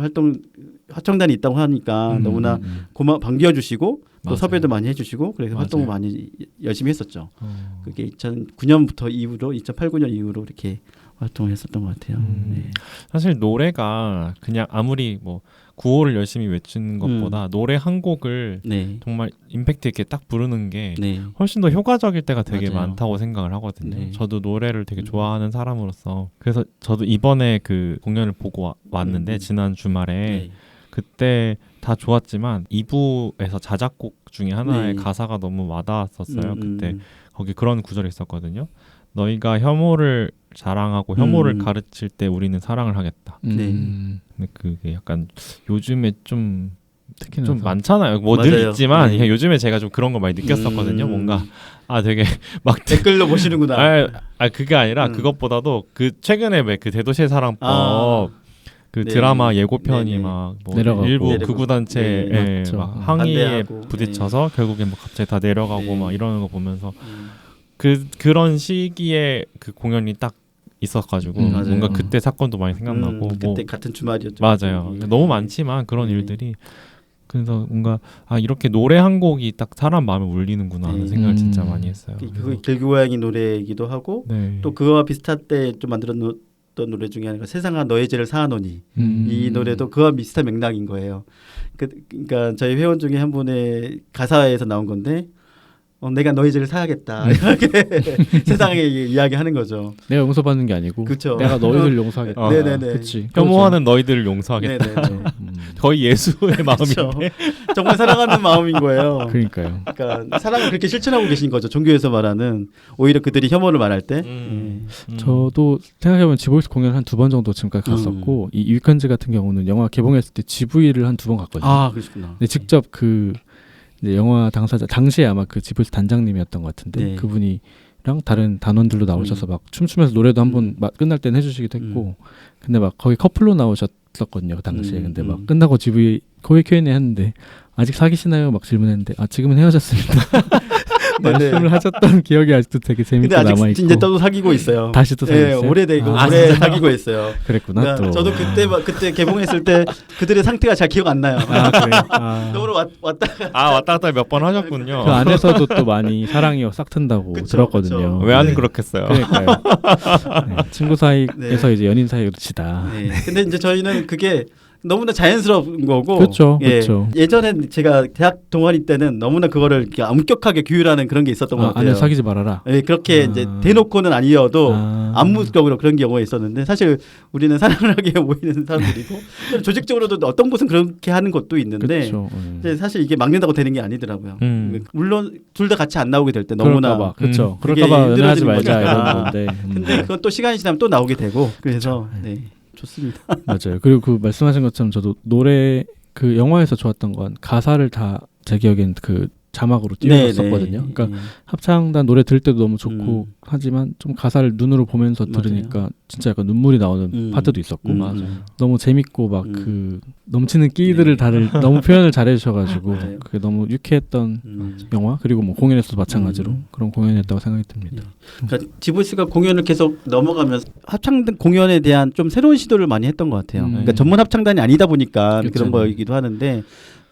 합창단이 있다고 하니까 너무나 반겨워 주시고 또 맞아요. 섭외도 많이 해주시고 그래서 맞아요. 활동을 많이 열심히 했었죠. 그게 2009년부터 이후로 2008, 9년 이후로 이렇게 활동을 했었던 것 같아요. 네. 사실 노래가 그냥 아무리 뭐 구호를 열심히 외치는 것보다 노래 한 곡을 네. 정말 임팩트 있게 딱 부르는 게 네. 훨씬 더 효과적일 때가 되게 맞아요. 많다고 생각을 하거든요. 네. 저도 노래를 되게 좋아하는 사람으로서 그래서 저도 이번에 그 공연을 보고 왔는데 지난 주말에 네. 그때 다 좋았지만 2부에서 자작곡 중에 하나의 네. 가사가 너무 와닿았었어요. 그때 거기 그런 구절이 있었거든요. 너희가 혐오를 자랑하고 혐오를 가르칠 때 우리는 사랑을 하겠다. 근데 그게 약간 요즘에 좀 특히나 좀 많잖아요. 뭐 늘 맞아요. 있지만 네. 그냥 요즘에 제가 좀 그런 걸 많이 느꼈었거든요. 뭔가 되게 막 댓글로 보시는구나. 그게 아니라 그것보다도 그 최근에 왜 그 대도시의 사랑법 그 네. 드라마 예고편이 네네. 막 뭐 내려가고. 일부 내려가고. 극우 단체에 네, 맞죠. 막 항의에 반대하고. 부딪혀서 결국엔 뭐 갑자기 다 내려가고 네. 막 이러는 거 보면서 그런 시기에 그 공연이 딱 있어가지고 맞아요. 뭔가 그때 사건도 많이 생각나고 그때 뭐 같은 주말이었죠. 맞아요. 너무 많지만 그런 네. 일들이 그래서 뭔가 이렇게 노래 한 곡이 딱 사람 마음을 울리는구나 하는 네. 생각을 진짜 많이 했어요. 그게 길고양이 노래이기도 하고 네. 또 그와 비슷할 때 좀 만들었던 노래 중에 하나가 세상아 너의 죄를 사하노니 이 노래도 그와 비슷한 맥락인 거예요. 그러니까 저희 회원 중에 한 분의 가사에서 나온 건데 내가 너희 죄를 사야겠다 이렇게 세상에 이야기하는 거죠. 내가 용서받는 게 아니고 그쵸. 내가 너희들 용서하겠다. 네네네. 그치. 혐오하는 너희들을 용서하겠다. 네네. 거의 예수의 그렇죠. 마음인데. 정말 사랑하는 마음인 거예요. 그러니까요. 그러니까 사랑을 그렇게 실천하고 계신 거죠. 종교에서 말하는 오히려 그들이 혐오를 말할 때. 저도 생각해보면 지브이스 공연 한 2번 정도 지금까지 갔었고 이 위켄즈 같은 경우는 영화 개봉했을 때 GV를 한 2번 갔거든요. 아, 그러시구나. 근데 직접 그 이제 영화 당사자 당시에 아마 그 지브이스 단장님이었던 것 같은데 네. 그분이랑 다른 단원들도 나오셔서 막 춤추면서 노래도 한번 끝날 땐 해주시기도 했고 근데 막 거의 커플로 나오셨었거든요 그 당시에. 근데 막 끝나고 GV 거의 Q&A 했는데 아직 사귀시나요? 막 질문했는데 지금은 헤어졌습니다. 말씀을 하셨던 기억이 아직도 되게 재밌게 남아 있고. 이제 또 사귀고 있어요. 다시 또 사귀었어요? 네, 오래되고 오래 사귀고 있어요. 그랬구나. 또. 저도 그때 개봉했을 때 그들의 상태가 잘 기억 안 나요. 그래. 너무 왔다. 왔다 갔다 몇 번 하셨군요. 그 안에서도 또 많이 사랑이 싹 튼다고 그쵸, 들었거든요. 왜 안 그렇겠어요? 그러니까요. 네, 친구 사이에서 이제 연인 사이로 치다. 네. 근데 이제 저희는 그게 너무나 자연스러운 거고. 그렇죠. 그렇죠. 예전에 제가 대학 동아리 때는 너무나 그거를 이렇게 엄격하게 규율하는 그런 게 있었던 것 같아요. 아니 사귀지 말아라. 네, 그렇게 이제 대놓고는 아니어도 암묵적으로 그런 경우가 있었는데 사실 우리는 사랑하게 보이는 사람들이고 조직적으로도 어떤 곳은 그렇게 하는 것도 있는데 그렇죠. 이제 사실 이게 막는다고 되는 게 아니더라고요. 물론 둘 다 같이 안 나오게 될 때 너무나 그렇죠. 그럴까봐 연애하지 말자 이런 건데. 근데 그건 또 시간이 지나면 또 나오게 되고 그래서 네. 좋습니다. 맞아요. 그리고 그 말씀하신 것처럼 저도 노래 그 영화에서 좋았던 건 가사를 다 제 기억엔 그 자막으로 띄워놨었거든요. 그러니까 합창단 노래 들을 때도 너무 좋고 하지만 좀 가사를 눈으로 보면서 들으니까 진짜 약간 눈물이 나오는 파트도 있었고 너무 재밌고 막 그 넘치는 끼들을 다들 너무 표현을 잘해주셔가지고 그게 너무 유쾌했던 영화 그리고 뭐 공연에서도 마찬가지로 그런 공연이었다고 생각이 듭니다. 그러니까 지브이스가 공연을 계속 넘어가면서 합창단 공연에 대한 좀 새로운 시도를 많이 했던 것 같아요. 그러니까 전문 합창단이 아니다 보니까 그런 거이기도 하는데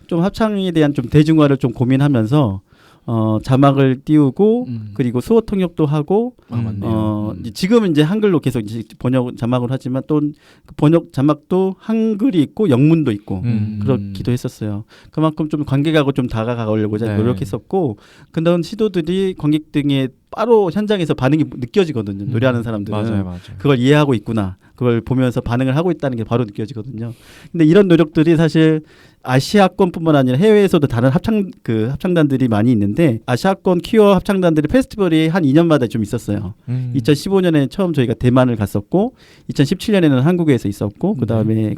좀 합창에 대한 좀 대중화를 좀 고민하면서 자막을 띄우고 그리고 수어 통역도 하고 지금은 이제 한글로 계속 이제 번역 자막을 하지만 또 그 번역 자막도 한글이 있고 영문도 있고 그렇기도 했었어요. 그만큼 좀 관객하고 좀 다가가려고 노력했었고 그런 시도들이 관객 등에 바로 현장에서 반응이 느껴지거든요. 노래하는 사람들은 맞아요. 그걸 이해하고 있구나. 그걸 보면서 반응을 하고 있다는 게 바로 느껴지거든요. 근데 이런 노력들이 사실 아시아권뿐만 아니라 해외에서도 다른 합창단들이 많이 있는데 아시아권 퀴어 합창단들의 페스티벌이 한 2년마다 좀 있었어요. 2015년에 처음 저희가 대만을 갔었고 2017년에는 한국에서 있었고 그다음에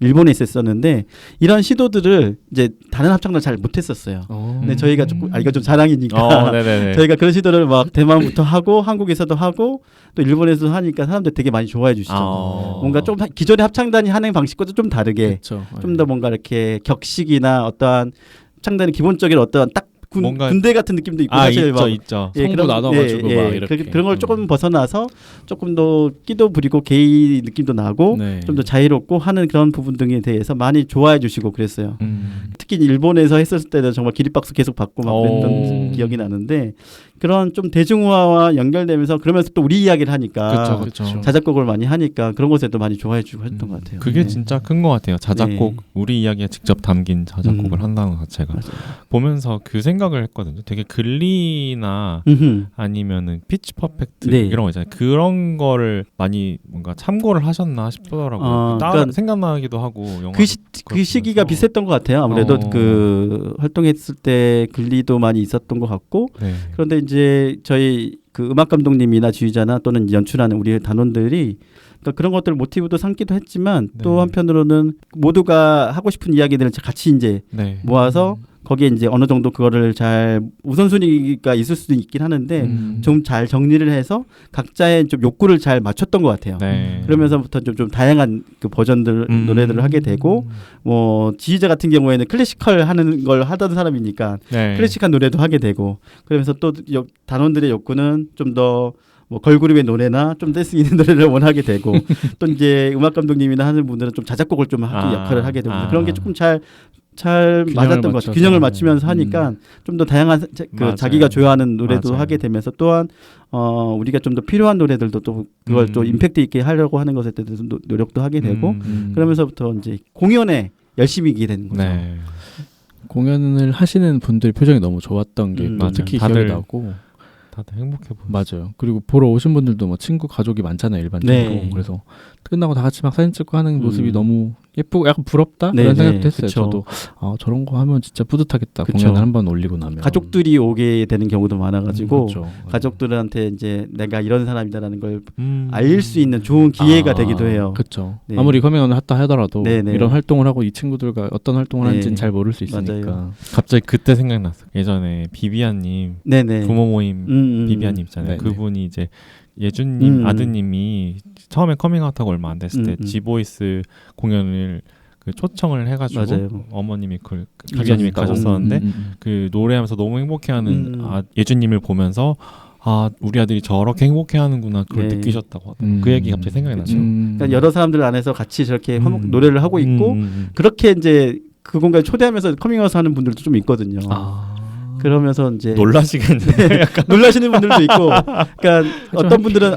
일본에 있었는데 이런 시도들을 이제 다른 합창단 잘 못했었어요. 근데 저희가 조금 이거 좀 자랑이니까 저희가 그런 시도를 막 대만부터 하고 한국에서도 하고 또 일본에서도 하니까 사람들 되게 많이 좋아해 주시죠. 뭔가 좀 기존의 합창단이 하는 방식과도 좀 다르게 좀 더 뭔가 이렇게 격식이나 어떠한 합창단의 기본적인 어떠한 딱 군대 같은 느낌도 있고 사실 있죠. 성도 나눠가지고 막 이렇게 그런 걸 조금 벗어나서 조금 더 끼도 부리고 게이 느낌도 나고 좀 더 자유롭고 하는 그런 부분 등에 대해서 많이 좋아해 주시고 그랬어요. 특히 일본에서 했었을 때는 정말 기립박수 계속 받고 막 그랬던 기억이 나는데 그런 좀 대중화와 연결되면서 그러면서 또 우리 이야기를 하니까 그쵸. 자작곡을 많이 하니까 그런 것에도 많이 좋아해 주고 했던 것 같아요. 그게 진짜 큰 것 같아요. 자작곡 우리 이야기가 직접 담긴 자작곡을 한다는 것 자체가 보면서 그 생각을 했거든요. 되게 글리나 아니면은 피치 퍼펙트 이런 거 있잖아요. 그런 거를 많이 뭔가 참고를 하셨나 싶더라고요. 그러니까 생각나기도 하고 그 시기가 비슷했던 것 같아요. 아무래도 그 활동했을 때 글리도 많이 있었던 것 같고 그런데 이제 저희 그 음악 감독님이나 지휘자나 또는 연출하는 우리 단원들이 그러니까 그런 것들 모티브도 삼기도 했지만 또 한편으로는 모두가 하고 싶은 이야기들을 같이 이제 모아서 거기에 이제 어느 정도 그거를 잘 우선순위가 있을 수도 있긴 하는데 좀 잘 정리를 해서 각자의 좀 욕구를 잘 맞췄던 것 같아요. 그러면서부터 좀 다양한 그 버전들 노래들을 하게 되고 뭐 지휘자 같은 경우에는 클래시컬 하는 걸 하던 사람이니까 클래식한 노래도 하게 되고 그러면서 또 단원들의 욕구는 좀 더 뭐 걸그룹의 노래나 좀 댄스 있는 노래를 원하게 되고 또 이제 음악 감독님이나 하는 분들은 좀 자작곡을 좀 역할을 하게 되고 그런 게 조금 잘 맞았던 것 같아요. 균형을 맞추면서 하니까 좀 더 다양한 자기가 좋아하는 노래도 하게 되면서 또한 우리가 좀 더 필요한 노래들도 또 그걸 또 임팩트 있게 하려고 하는 것에 대해서 노력도 하게 되고 그러면서부터 이제 공연에 열심히 이기게 되는 거죠. 공연을 하시는 분들 표정이 너무 좋았던 게 특히 기억이 나고 다들 행복해 보여요. 맞아요. 그리고 보러 오신 분들도 뭐 친구 가족이 많잖아요 일반적으로. 그래서 끝나고 다 같이 막 사진 찍고 하는 모습이 너무 예쁘고 약간 부럽다 네, 그런 네, 생각도 했어요. 그쵸. 저도 저런 거 하면 진짜 뿌듯하겠다. 그쵸. 공연을 한번 올리고 나면 가족들이 오게 되는 경우도 많아가지고 그렇죠. 가족들한테 이제 내가 이런 사람이다라는 걸 알릴 수 있는 좋은 기회가 되기도 해요. 그렇죠. 네. 아무리 커밍아웃을 했다 하더라도 네, 네. 이런 활동을 하고 이 친구들과 어떤 활동을 네. 하는지는 잘 모를 수 있으니까. 맞아요. 갑자기 그때 생각났어. 예전에 비비안님 네네. 부모 모임 비비안님 있잖아요. 네, 그분이 이제 예준님 음. 아드님이 처음에 커밍아웃하고 얼마 안 됐을 때 음. 지보이스 공연을 그 초청을 해가지고 맞아요. 어머님이 그 비비안님이 가셨었는데 그 노래하면서 너무 행복해하는 예준님을 보면서 우리 아들이 저렇게 행복해하는구나 그걸 네. 느끼셨다고 하더라고요. 그 얘기 갑자기 생각이 나죠. 그러니까 여러 사람들 안에서 같이 저렇게 노래를 하고 있고 음. 그렇게 이제 그 공간에 초대하면서 커밍아웃 하는 분들도 좀 있거든요. 그러면서 이제 놀라시겠는데 약간 놀라시는 분들도 있고, 그러니까 어떤 분들은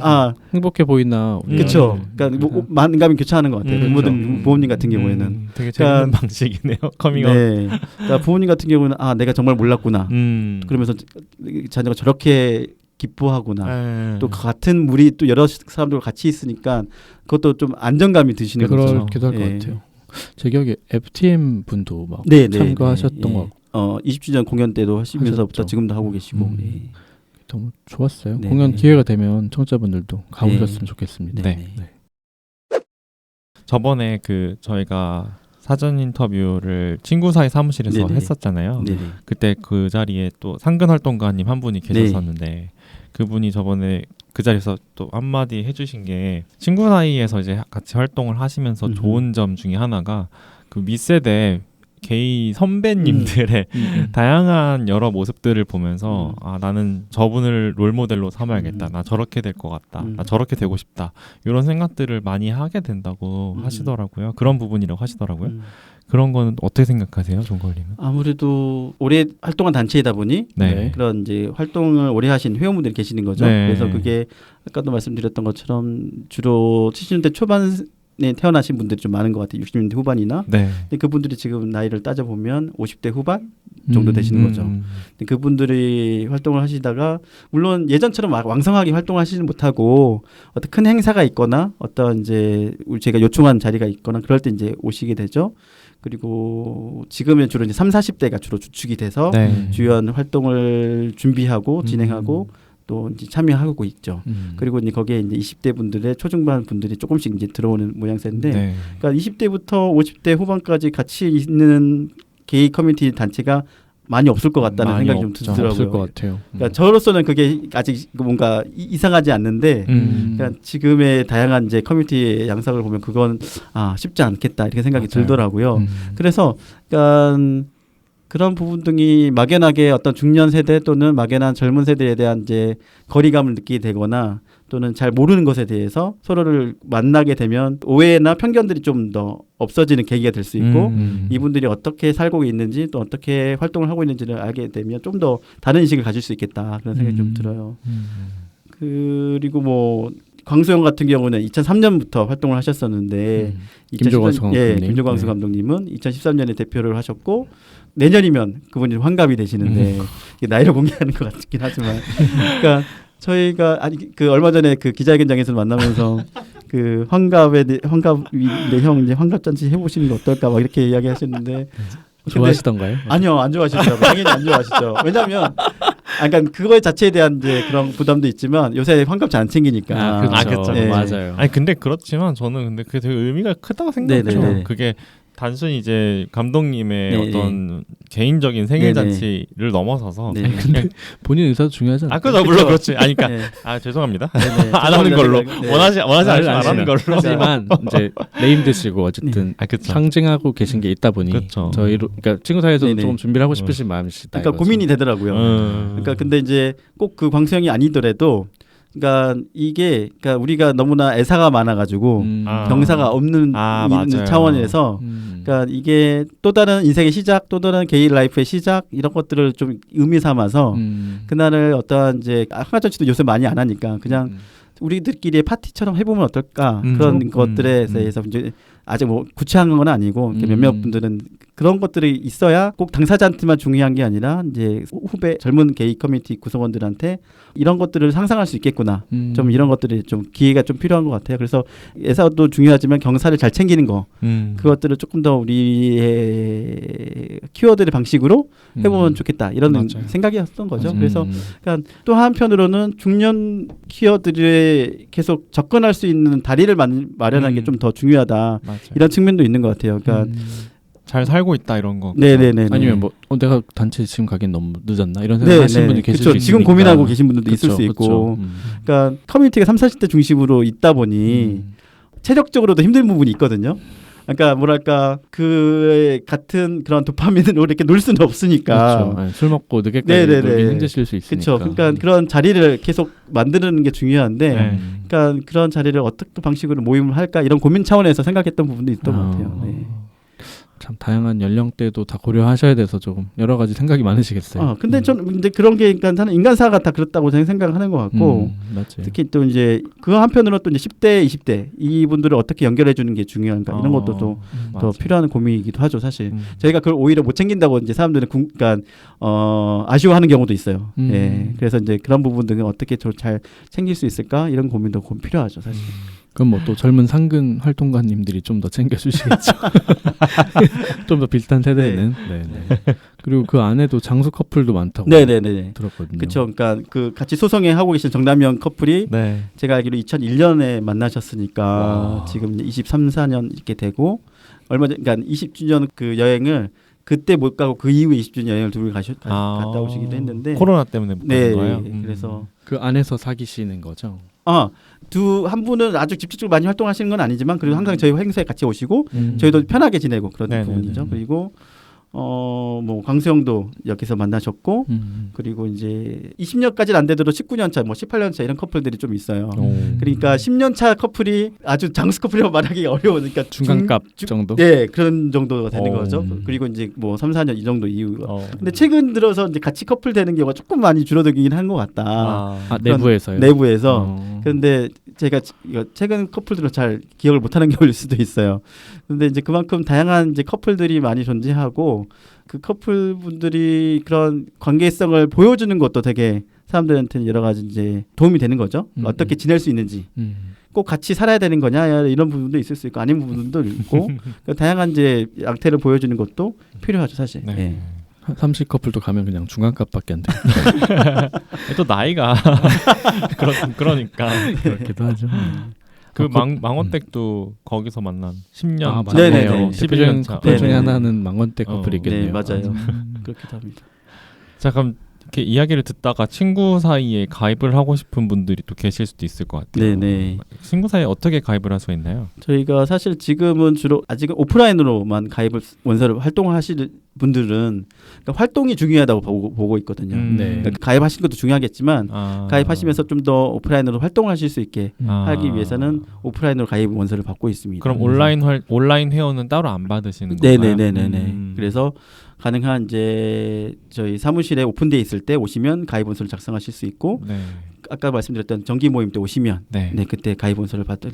행복해 보이나. 그렇죠. 그러니까 뭐 만감이 교차하는 것 같아요. 부모님 같은 경우에는 되게 재밌는 방식이네요. 커밍아웃. 네. 그러니까 부모님 같은 경우는 내가 정말 몰랐구나. 그러면서 자녀가 저렇게 기뻐하구나. 또 같은 무리 또 여러 사람들과 같이 있으니까 그것도 좀 안정감이 드시는 거죠. 그렇기도 할 것 같아요. 제 기억에 FTM 분도 막 참가하셨던 것 같고. 20주년 공연 때도 하시면서부터 하셨죠. 지금도 하고 계시고. 너무 좋았어요. 네. 공연 기회가 되면 청취자분들도 가보셨으면 좋겠습니다. 네. 저번에 그 저희가 사전 인터뷰를 친구 사이 사무실에서 네네. 했었잖아요. 네네. 그때 그 자리에 또 상근 활동가님 한 분이 계셨었는데 그분이 저번에 그 자리에서 또 한마디 해주신 게 친구 사이에서 이제 같이 활동을 하시면서 좋은 점 중에 하나가 그 밑세대 게이 선배님들의 다양한 여러 모습들을 보면서 나는 저분을 롤모델로 삼아야겠다. 나 저렇게 될 것 같다. 나 저렇게 되고 싶다. 이런 생각들을 많이 하게 된다고 하시더라고요. 그런 부분이라고 하시더라고요. 그런 거는 어떻게 생각하세요, 종걸님은? 아무래도 오래 활동한 단체이다 보니 네. 그런 이제 활동을 오래 하신 회원분들이 계시는 거죠. 네. 그래서 그게 아까도 말씀드렸던 것처럼 주로 70년대 초반에 태어나신 분들이 좀 많은 것 같아요. 60년대 후반이나. 네. 근데 그분들이 지금 나이를 따져보면 50대 후반 정도 되시는 거죠. 근데 그분들이 활동을 하시다가 물론 예전처럼 왕성하게 활동하시지 못하고 어떤 큰 행사가 있거나 어떤 이제 제가 요청한 자리가 있거나 그럴 때 이제 오시게 되죠. 그리고 지금은 주로 이제 30, 40대가 주로 주축이 돼서 네. 주요한 활동을 준비하고 진행하고 또 이제 참여하고 있죠. 그리고 이제 거기에 이제 20대 분들의 초중반 분들이 조금씩 이제 들어오는 모양새인데, 네. 그러니까 20대부터 50대 후반까지 같이 있는 게이 커뮤니티 단체가 많이 없을 것 같다는 생각이 좀 들더라고요. 없을 것 같아요. 그러니까 저로서는 그게 아직 뭔가 이상하지 않는데, 그러니까 지금의 다양한 이제 커뮤니티의 양상을 보면 그건 쉽지 않겠다 이렇게 생각이 들더라고요. 그래서 그러니까 그런 부분 등이 막연하게 어떤 중년 세대 또는 막연한 젊은 세대에 대한 이제 거리감을 느끼게 되거나 또는 잘 모르는 것에 대해서 서로를 만나게 되면 오해나 편견들이 좀 더 없어지는 계기가 될 수 있고 이분들이 어떻게 살고 있는지 또 어떻게 활동을 하고 있는지를 알게 되면 좀 더 다른 인식을 가질 수 있겠다 그런 생각이 좀 들어요. 그리고 뭐 광수형 같은 경우는 2003년부터 활동을 하셨었는데 김조광수 감독님. 김조광수 감독님은 2013년에 대표를 하셨고 내년이면 그분이 환갑이 되시는데 나이를 공개하는 것 같긴 하지만 그러니까 저희가 그 얼마 전에 그 기자회견장에서 만나면서 그 환갑인데 형 이제 환갑 잔치 해보시는 게 어떨까 막 이렇게 이야기하셨는데 좋아하시던가요? 아니요, 안 좋아하시더라고요. 당연히 안 좋아하시죠. 왜냐하면 그러니까 그거 자체에 대한 이제 그런 부담도 있지만 요새 환갑 잘 안 챙기니까. 그렇죠. 네. 맞아요. 아니 근데 그렇지만 저는 근데 그게 되게 의미가 크다고 생각해요. 네네네. 그게 단순히 이제 감독님의 네네. 어떤 개인적인 생일 네네. 잔치를 넘어서서 네. 그냥 본인 의사도 중요하지 않아요? 그죠 물론 그렇지. 그러니까 네. 죄송합니다. 네네. 안 하는 걸로 네. 원하지 않으시면 안 하는 걸로. 하지만 이제 네임드시고 어쨌든 그쵸. 상징하고 계신 게 있다 보니 그쵸. 저희로 그러니까 친구 사이에서도 네네. 조금 준비를 하고 싶으신 마음이시다. 그러니까 이거죠. 고민이 되더라고요. 그러니까 근데 이제 꼭 그 광수형이 아니더라도 그러니까 이게 그러니까 우리가 너무나 애사가 많아가지고 경사가 없는 맞아요. 차원에서 그러니까 이게 또 다른 인생의 시작, 또 다른 게이 라이프의 시작 이런 것들을 좀 의미 삼아서 그날을 어떠한 이제 한가잔치도 요새 많이 안 하니까 그냥 우리들끼리의 파티처럼 해보면 어떨까 그런 것들에 대해서 이제 아직 뭐 구체한 건 아니고 몇몇 분들은 그런 것들이 있어야 꼭 당사자한테만 중요한 게 아니라 이제 후배 젊은 게이 커뮤니티 구성원들한테 이런 것들을 상상할 수 있겠구나. 좀 이런 것들이 좀 기회가 좀 필요한 것 같아요. 그래서 애사도 중요하지만 경사를 잘 챙기는 거 그것들을 조금 더 우리의 키워드의 방식으로 해보면 좋겠다 이런 맞아요. 생각이었던 거죠. 그래서 그러니까 또 한편으로는 중년 키워드에 계속 접근할 수 있는 다리를 마련하는 게 좀 더 중요하다. 맞아요. 이런 측면도 있는 것 같아요. 그러니까 잘 살고 있다 이런 거. 네네네. 아니면 뭐 내가 단체 지금 가긴 너무 늦었나 이런 생각 하시는 분이 계실 수 있으니까. 지금 고민하고 계신 분들도 있을 수 있고. 그러니까 커뮤니티가 30, 40대 중심으로 있다 보니 체력적으로도 힘든 부분이 있거든요. 그러니까 뭐랄까 그 같은 그런 도파민으로 이렇게 놀 수는 없으니까. 그렇죠. 술 먹고 늦게까지 놀기 힘드실 수 있으니까. 그렇죠. 그러니까 그런 자리를 계속 만드는 게 중요한데, 그러니까 그런 자리를 어떻게 방식으로 모임을 할까 이런 고민 차원에서 생각했던 부분도 있던 것 같아요. 네. 참 다양한 연령대도 다 고려하셔야 돼서 조금 여러 가지 생각이 많으시겠어요. 근데 전 이제 그런 게 그러니까 사는 인간사가 다 그렇다고 저는 생각을 하는 것 같고, 특히 또 이제 그 한편으로 또 이제 10대, 20대 이분들을 어떻게 연결해 주는 게 중요한가 이런 것도 또 더 필요한 고민이기도 하죠, 사실. 저희가 그걸 오히려 못 챙긴다고 이제 사람들은 그러니까 아쉬워하는 경우도 있어요. 예. 그래서 이제 그런 부분들은 어떻게 좀 잘 챙길 수 있을까 이런 고민도 필요하죠, 사실. 그럼 뭐 또 젊은 상근 활동가님들이 좀 더 챙겨주시겠죠. 좀 더 비슷한 세대는. 네네. 그리고 그 안에도 장수 커플도 많다고 들었거든요. 그렇죠. 그러니까 그 같이 소송에 하고 계신 정남현 커플이 제가 알기로 2001년에 만나셨으니까 지금 23, 4년 이렇게 되고 얼마 전 그러니까 20주년 그 여행을 그때 못 가고 그 이후에 20주년 여행을 둘이 갔다 오시기도 했는데 코로나 때문에 못 가는 거예요. 그래서 그 안에서 사귀시는 거죠. 한 분은 아주 집중적으로 많이 활동하시는 건 아니지만 그리고 항상 저희 행사에 같이 오시고 저희도 편하게 지내고 그런 부분이죠. 그리고 뭐 광수형도 여기서 만나셨고 그리고 이제 20년까지는 안 되더라도 19년 차, 뭐 18년 차 이런 커플들이 좀 있어요. 그러니까 10년 차 커플이 아주 장수 커플이라고 말하기 어려우니까 중간값 정도? 네, 그런 정도가 되는 거죠. 그리고 이제 뭐 3, 4년 이 정도 이후. 근데 최근 들어서 이제 같이 커플 되는 경우가 조금 많이 줄어들긴 한 것 같다. 내부에서요? 내부에서. 그런데 제가 최근 커플들은 잘 기억을 못하는 경우일 수도 있어요. 근데 이제 그만큼 다양한 이제 커플들이 많이 존재하고 그 커플분들이 그런 관계성을 보여주는 것도 되게 사람들한테는 여러 가지 이제 도움이 되는 거죠. 어떻게 지낼 수 있는지. 꼭 같이 살아야 되는 거냐 이런 부분도 있을 수 있고 아닌 부분도 있고 그러니까 다양한 이제 양태를 보여주는 것도 필요하죠, 사실. 네. 30 커플도 가면 그냥 중간값밖에 안 돼. 또 나이가 그러니까 그렇기도 하죠. 그 망원댁도 거기서 만난 10년 차, 네네. 11년 차 커플 중에 하나는 망원댁 커플이겠네요. 네, 맞아요. 그렇기도 합니다. 자, 그럼 이렇게 이야기를 듣다가 친구 사이에 가입을 하고 싶은 분들이 또 계실 수도 있을 것 같아요. 네네. 친구 사이에 어떻게 가입을 할 수 있나요? 저희가 사실 지금은 주로 아직은 오프라인으로만 가입을 원서를 활동을 하시는 분들은 그러니까 활동이 중요하다고 보고 있거든요. 그러니까 가입하시는 것도 중요하겠지만 가입하시면서 좀 더 오프라인으로 활동하실 수 있게 하기 위해서는 오프라인으로 가입 원서를 받고 있습니다. 그럼 온라인 회원은 따로 안 받으시는 건가요? 네네네네. 그래서 가능한 이제 저희 사무실에 오픈돼 있을 때 오시면 가입 원서를 작성하실 수 있고 아까 말씀드렸던 정기 모임 때 오시면 그때 가입 원서를 받을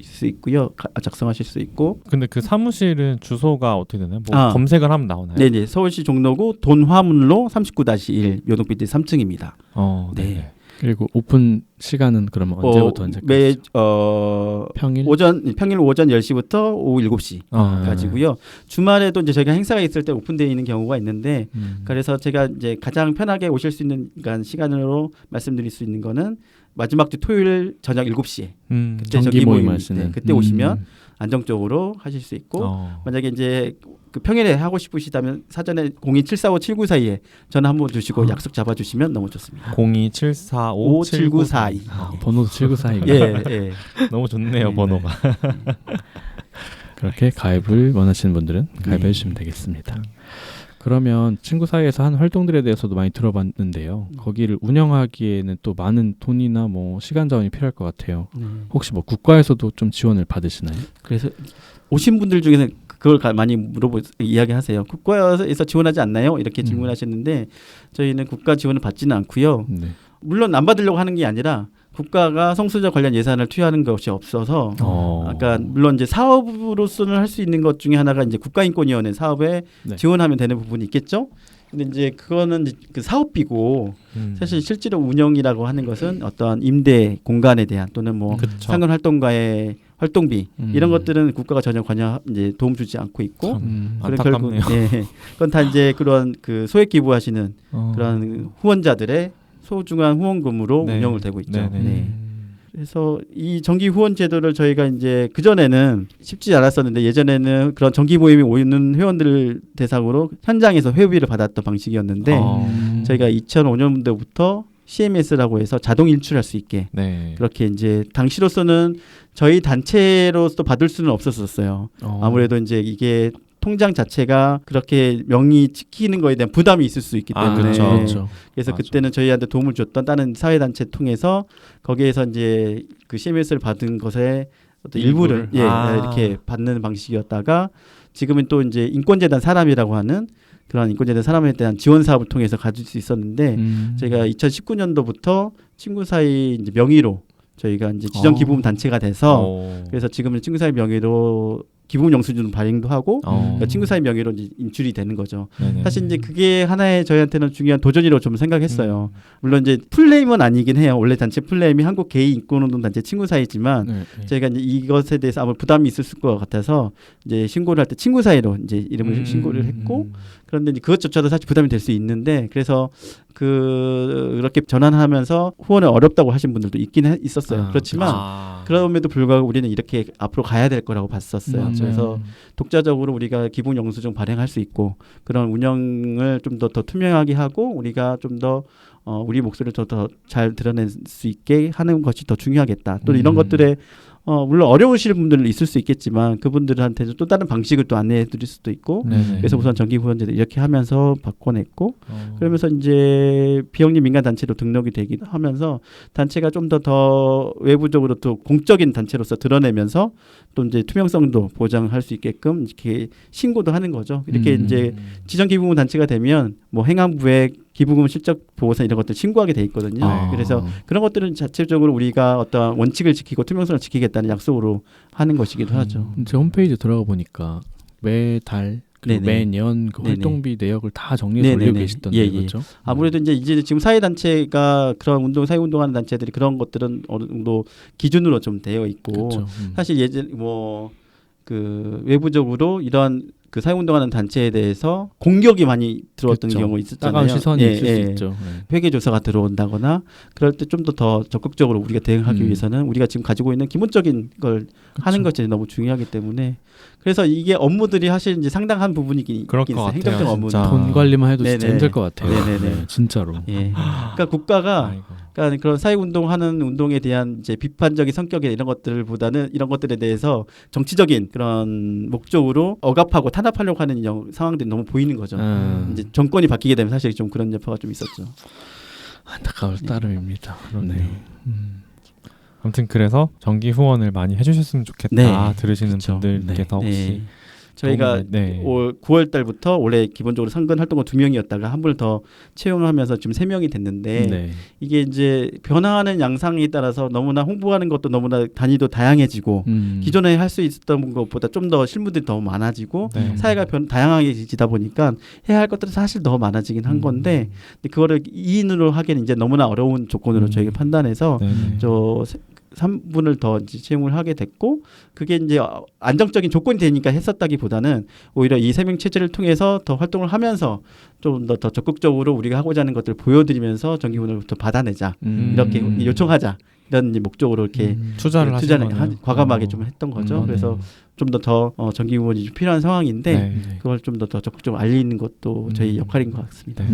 수 있고요. 작성하실 수 있고. 근데 그 사무실은 주소가 어떻게 되나요? 뭐 검색을 하면 나오나요? 네네. 서울시 종로구 돈화문로 39-1 요동빌딩 3층입니다. 네. 그리고 오픈 시간은 그러면 언제부터 언제까지? 평일 오전 10시부터 오후 7시까지고요. 주말에도 이제 저희가 행사가 있을 때 오픈되어 있는 경우가 있는데 그래서 제가 이제 가장 편하게 오실 수 있는 시간으로 말씀드릴 수 있는 거는 마지막 주 토요일 저녁 7시에 그때 정기 모임 하시는 그때 오시면 안정적으로 하실 수 있고 만약에 이제 그 평일에 하고 싶으시다면 사전에 02-745-79 사이에 전화 한번 주시고 약속 잡아주시면 너무 좋습니다. 02-745-7942 번호도 7942. 예. 너무 좋네요, 번호가. 그렇게 가입을 원하시는 분들은 가입해 주시면 되겠습니다. 그러면 친구 사이에서 한 활동들에 대해서도 많이 들어봤는데요. 거기를 운영하기에는 또 많은 돈이나 뭐 시간 자원이 필요할 것 같아요. 혹시 뭐 국가에서도 좀 지원을 받으시나요? 그래서 오신 분들 중에는 그걸 많이 이야기하세요. 국가에서 지원하지 않나요? 이렇게 질문하시는데 저희는 국가 지원을 받지는 않고요. 물론 안 받으려고 하는 게 아니라 국가가 성소수자 관련 예산을 투여하는 것이 없어서 아까 물론 이제 사업으로서는 할 수 있는 것 중에 하나가 이제 국가인권위원회 사업에 네. 지원하면 되는 부분이 있겠죠. 근데 이제 그거는 이제 그 사업비고 사실 실제로 운영이라고 하는 것은 어떠한 임대 공간에 대한 또는 뭐 상근 활동가의 활동비 이런 것들은 국가가 전혀 이제 도움 주지 않고 있고 안타깝네요. 그건 다 이제 그런 그 소액 기부하시는 그런 후원자들의 소중한 후원금으로 네. 운영을 되고 있죠. 네네. 네. 그래서 이 정기 후원 제도를 저희가 이제 그 전에는 쉽지 않았었는데 예전에는 그런 정기 모임이 오는 회원들 대상으로 현장에서 회비를 받았던 방식이었는데 저희가 2005년도부터 CMS라고 해서 자동 일출할 수 있게 네. 그렇게 이제 당시로서는 저희 단체로서 받을 수는 없었었어요. 아무래도 이제 이게 통장 자체가 그렇게 명의 찍히는 거에 대한 부담이 있을 수 있기 때문에 그렇죠. 그래서 맞아. 그때는 저희한테 도움을 줬던 다른 사회단체 통해서 거기에서 이제 그 CMS를 받은 것의 어떤 일부를 이렇게 받는 방식이었다가 지금은 또 이제 인권재단 사람이라고 하는 그런 인권재단 사람에 대한 지원 사업을 통해서 가질 수 있었는데 저희가 2019년도부터 친구 사이 이제 명의로 저희가 이제 지정 기부금 단체가 돼서 그래서 지금은 친구 사이 명의로 기부금 영수증 발행도 하고 그러니까 친구 사이 명의로 이제 인출이 되는 거죠. 네네. 사실 이제 그게 하나의 저희한테는 중요한 도전이라고 좀 생각했어요. 물론 이제 풀네임은 아니긴 해요. 원래 단체 풀네임이 한국 게이 인권운동 단체 친구 사이지만 저희가 이제 이것에 대해서 아무 부담이 있을 것 같아서 이제 신고를 할 때 친구 사이로 이제 이름을 신고를 했고 그런데 이제 그것조차도 사실 부담이 될 수 있는데 그래서 그렇게 전환하면서 후원을 어렵다고 하신 분들도 있긴 있었어요. 그렇지만 그럼에도 불구하고 우리는 이렇게 앞으로 가야 될 거라고 봤었어요. 그래서 독자적으로 우리가 기본 영수증 발행할 수 있고 그런 운영을 좀 더 투명하게 하고 우리가 좀 더 우리 목소리를 더 잘 드러낼 수 있게 하는 것이 더 중요하겠다. 또 이런 것들에 물론 어려우실 분들은 있을 수 있겠지만 그분들한테도 또 다른 방식을 또 안내해 드릴 수도 있고 그래서 우선 정기 후원제도 이렇게 하면서 바꿔냈고 그러면서 이제 비영리 민간 단체로 등록이 되기도 하면서 단체가 좀 더 외부적으로 또 공적인 단체로서 드러내면서 또 이제 투명성도 보장할 수 있게끔 이렇게 신고도 하는 거죠. 이렇게 이제 지정 기부금 단체가 되면 뭐 행안부에 기부금 실적 보고서 이런 것들 신고하게 돼 있거든요. 그래서 그런 것들은 자체적으로 우리가 어떤 원칙을 지키고 투명성을 지키겠다는 약속으로 하는 것이기도 하죠. 제 홈페이지 들어가 보니까 매달 그리고 네네. 매년 그 네네. 활동비 내역을 다 정리해서 네네네. 올리고 계시던데 그렇죠? 아무래도 이제 지금 사회단체가 그런 사회운동하는 단체들이 그런 것들은 어느 정도 기준으로 좀 되어 있고 그렇죠. 사실 예전 뭐 그 외부적으로 이런 그 사회운동하는 단체에 대해서 공격이 많이 들어왔던 그렇죠. 경우 있었잖아요. 따가운 시선이 있을 수 있죠. 회계 조사가 들어온다거나 그럴 때 좀 더 적극적으로 우리가 대응하기 위해서는 우리가 지금 가지고 있는 기본적인 걸 하는 것이 너무 중요하기 때문에 그래서 이게 업무들이 사실 이제 상당한 부분이 있긴 그럴 것 있어요. 같아요, 행정적 업무. 진짜. 돈 관리만 해도 진짜 네네. 힘들 것 같아요. 네네네. 네, 진짜로. 예. 그러니까 국가가 아이고. 그러니까 그런 사회운동하는 운동에 대한 이제 비판적인 성격의 이런 것들보다는 이런 것들에 대해서 정치적인 그런 목적으로 억압하고 탄압하려고 하는 상황들이 너무 보이는 거죠. 이제 정권이 바뀌게 되면 사실 좀 그런 여파가 좀 있었죠. 안타까울 따름입니다. 그렇네요. 아무튼 그래서 정기 후원을 많이 해주셨으면 좋겠다. 네. 들으시는 그렇죠. 분들께서 혹시 네. 저희가 네. 올 9월 달부터 원래 기본적으로 상근 활동가 2명이었다가 한 분을 더 채용하면서 지금 3명이 됐는데 네. 이게 이제 변화하는 양상에 따라서 너무나 홍보하는 것도 너무나 단위도 다양해지고 기존에 할 수 있었던 것보다 좀 더 실무들이 더 많아지고 네. 사회가 다양하게지다 보니까 해야 할 것들은 사실 더 많아지긴 한 건데 근데 그거를 2인으로 하기에는 이제 너무나 어려운 조건으로 저희가 판단해서 네네. 저 3분을 더 이제 채용을 하게 됐고 그게 이제 안정적인 조건이 되니까 했었다기보다는 오히려 이 3명 체제를 통해서 더 활동을 하면서 좀 더 적극적으로 우리가 하고자 하는 것들을 보여드리면서 정기훈을부터 받아내자 이렇게 요청하자 이런 목적으로 이렇게 투자를 과감하게 좀 했던 거죠. 그래서 좀 더 정기 후원이 좀 필요한 상황인데 네. 그걸 좀 더 적극적으로 알리는 것도 저희 역할인 것 같습니다.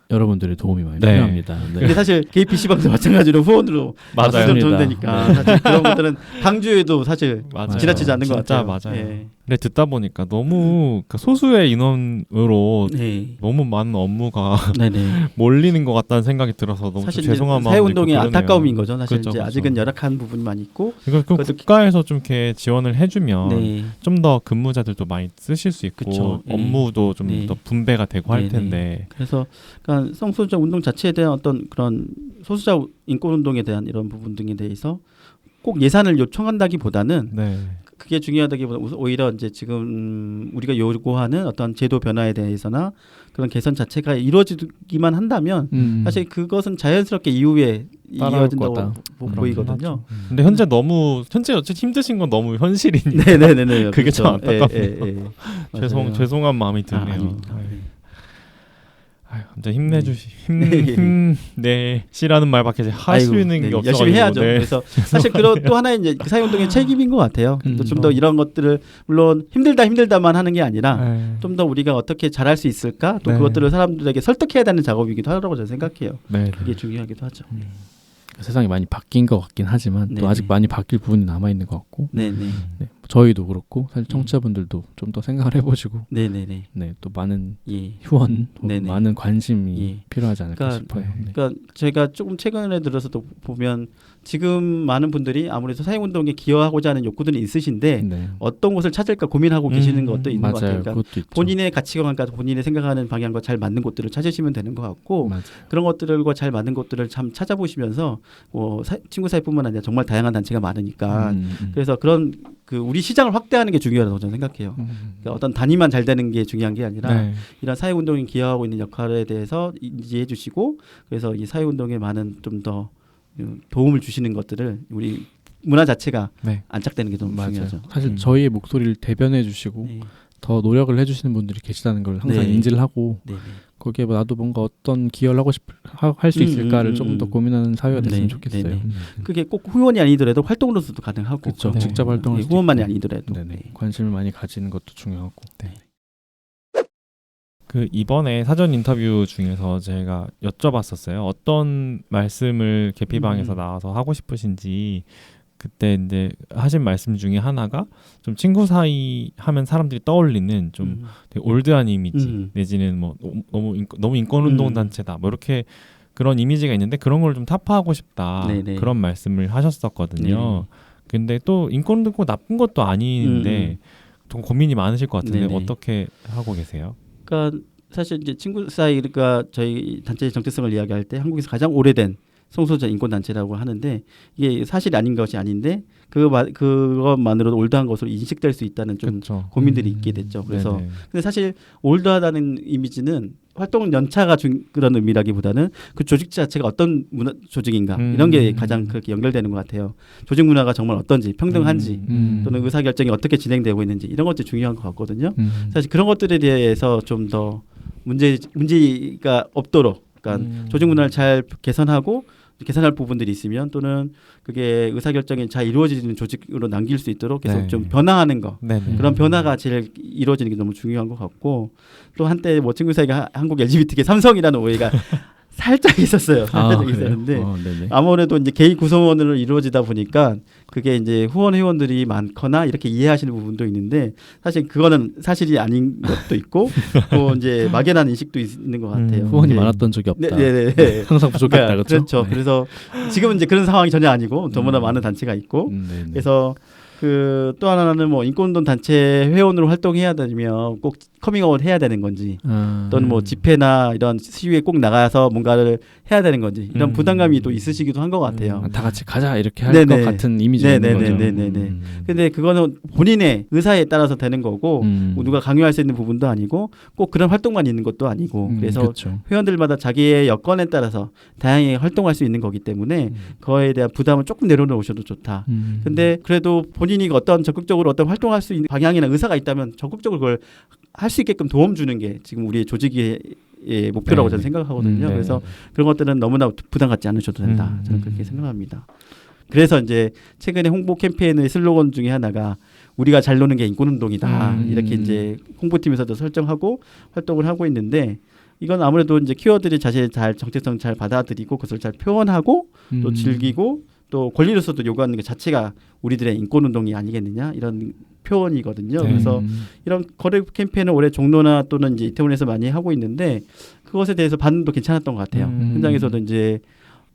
여러분들의 도움이 많이 네. 필요합니다. 네. 근데 사실 KPC방도 마찬가지로 후원으로 맞아요. 돈 되니까 사실 그런 것들은 강조해도 사실 맞아요. 지나치지 않는 것 진짜 같아요. 맞아요. 예. 근데 듣다 보니까 너무 그러니까 소수의 인원으로 네. 너무 많은 업무가 네네. 몰리는 것 같다는 생각이 들어서 너무 사실 죄송한 마음도 사회운동의 있고 그러네요. 안타까움인 거죠. 사실 그렇죠, 이제 그렇죠. 아직은 열악한 부분이 많이 있고. 그러니까 그 국가에서 좀 이렇게 지원을 해주면 네. 좀 더 근무자들도 많이 쓰실 수 있고 그쵸. 네. 업무도 좀 더 네. 분배가 되고 할 네네. 텐데 그래서 그러니까 성소수자 운동 자체에 대한 어떤 그런 소수자 인권 운동에 대한 이런 부분 등에 대해서 꼭 예산을 요청한다기보다는 네. 그게 중요하다기보다 오히려 이제 지금 우리가 요구하는 어떤 제도 변화에 대해서나 그런 개선 자체가 이루어지기만 한다면 사실 그것은 자연스럽게 이후에 이어진다고 보이거든요. 근데 현재 어쨌든 힘드신 건 너무 현실이니까. 네네네. 그게 그렇죠. 참 안타깝네요. 죄송한 마음이 드네요. 진짜 힘내시라는 말밖에 할 수 있는 게 없어가지고 열심히 해야죠. 그래서 사실 또 하나의 이제 사회운동의 책임인 것 같아요. 좀 더 이런 것들을 물론 힘들다만 하는 게 아니라 좀 더 우리가 어떻게 잘할 수 있을까? 또 그것들을 사람들에게 설득해야 되는 작업이기도 하다고 저는 생각해요. 그게 중요하기도 하죠. 세상이 많이 바뀐 것 같긴 하지만 또 아직 많이 바뀔 부분이 남아 있는 것 같고. 저희도 그렇고 사실 청취자분들도 좀 더 생각을 해보시고. 또 많은 후원, 많은 관심이 필요하지 않을까 싶어요. 그러니까 제가 조금 최근에 들어서도 보면 지금 많은 분들이 아무래도 사회운동에 기여하고자 하는 욕구들이 있으신데 어떤 곳을 찾을까 고민하고 계시는 것도 있는 것 같아요. 그러니까 본인의 가치관과 본인의 생각하는 방향과 잘 맞는 곳들을 찾으시면 되는 것 같고 그런 것들과 잘 맞는 곳들을 참 찾아보시면서 친구 사회뿐만 아니라 정말 다양한 단체가 많으니까 그래서 그런 우리 시장을 확대하는 게 중요하다고 저는 생각해요. 그러니까 어떤 단위만 잘 되는 게 중요한 게 아니라 이런 사회운동에 기여하고 있는 역할에 대해서 인지해 주시고 그래서 이 사회운동에 많은 좀 더 도움을 주시는 것들을 우리 문화 자체가 안착되는 게 너무 중요하죠. 사실 저희의 목소리를 대변해 주시고 더 노력을 해주시는 분들이 계시다는 걸 항상 인지를 하고 거기에 나도 뭔가 어떤 기여를 할 수 있을까를 좀 더 고민하는 사회가 됐으면 좋겠어요. 그게 꼭 후원이 아니더라도 활동으로서도 가능하고 그렇죠. 직접 활동을 후원만이 아니더라도 관심을 많이 가지는 것도 중요하고. 이번에 사전 인터뷰 중에서 제가 여쭤봤었어요. 어떤 말씀을 계피방에서 나와서 하고 싶으신지. 그때 이제 하신 말씀 중에 하나가 좀 친구 사이 하면 사람들이 떠올리는 좀 되게 올드한 이미지 내지는 뭐 너무 인권운동 단체다 뭐 이렇게 그런 이미지가 있는데 그런 걸 좀 타파하고 싶다 그런 말씀을 하셨었거든요. 근데 또 인권운동 꼭 나쁜 것도 아닌데 좀 고민이 많으실 것 같은데 어떻게 하고 계세요? 그러니까 사실 이제 친구 사이 그러니까 저희 단체의 정체성을 이야기할 때 한국에서 가장 오래된 성소수자 인권 단체라고 하는데 이게 사실이 아닌 것이 아닌데 그것만으로도 올드한 것으로 인식될 수 있다는 좀 고민들이 있게 됐죠. 그래서 근데 사실 올드하다는 이미지는 활동 연차가 그런 의미라기보다는 그 조직 자체가 어떤 문화 조직인가 이런 게 가장 그렇게 연결되는 것 같아요. 조직 문화가 정말 어떤지 평등한지 또는 의사결정이 어떻게 진행되고 있는지 이런 것들이 중요한 것 같거든요. 사실 그런 것들에 대해서 좀 더 문제가 없도록 그러니까 조직 문화를 잘 개선하고 개선할 부분들이 있으면 또는 그게 의사결정이 잘 이루어지는 조직으로 남길 수 있도록 계속 좀 변화하는 거 그런 변화가 제일 이루어지는 게 너무 중요한 것 같고 또 한때 뭐 친구 사이가 한국 LGBT계 삼성이라는 오해가 살짝 있었어요. 살짝 있었는데 아무래도 이제 개인 구성원으로 이루어지다 보니까 그게 이제 후원 회원들이 많거나 이렇게 이해하시는 부분도 있는데 사실 그거는 사실이 아닌 것도 있고 또 이제 막연한 인식도 있는 것 같아요. 후원이 많았던 적이 없다. 항상 부족했다. 그렇죠. 그래서 지금은 이제 그런 상황이 전혀 아니고 너무나 많은 단체가 있고 그래서 또 하나는 뭐 인권운동 단체 회원으로 활동해야 되면 꼭 커밍아웃 해야 되는 건지 또는 뭐 집회나 이런 시위에 꼭 나가서 뭔가를 해야 되는 건지 이런 부담감이 또 있으시기도 한 것 같아요. 다 같이 가자 이렇게 할 것 같은 이미지가 있는 거죠. 근데 그거는 본인의 의사에 따라서 되는 거고 누가 강요할 수 있는 부분도 아니고 꼭 그런 활동만 있는 것도 아니고 그래서 회원들마다 자기의 여건에 따라서 다양하게 활동할 수 있는 거기 때문에 그거에 대한 부담을 조금 내려놓으셔도 좋다. 근데 그래도 본인이 어떤 적극적으로 어떤 활동할 수 있는 방향이나 의사가 있다면 적극적으로 그걸 할 수 있게끔 도움 주는 게 지금 우리의 조직의 목표라고 저는 생각하거든요. 그래서 그런 것들은 너무나 부담 갖지 않으셔도 된다. 저는 그렇게 생각합니다. 그래서 이제 최근에 홍보 캠페인의 슬로건 중에 하나가 우리가 잘 노는 게 인권운동이다. 이렇게 이제 홍보팀에서도 설정하고 활동을 하고 있는데 이건 아무래도 이제 키워드들이 자신의 정체성 잘 받아들이고 그것을 잘 표현하고 또 즐기고 또 권리로서도 요구하는 것 자체가 우리들의 인권운동이 아니겠느냐 이런 표현이거든요. 그래서 이런 거래 캠페인을 올해 종로나 또는 이제 이태원에서 많이 하고 있는데 그것에 대해서 반응도 괜찮았던 것 같아요. 현장에서도 이제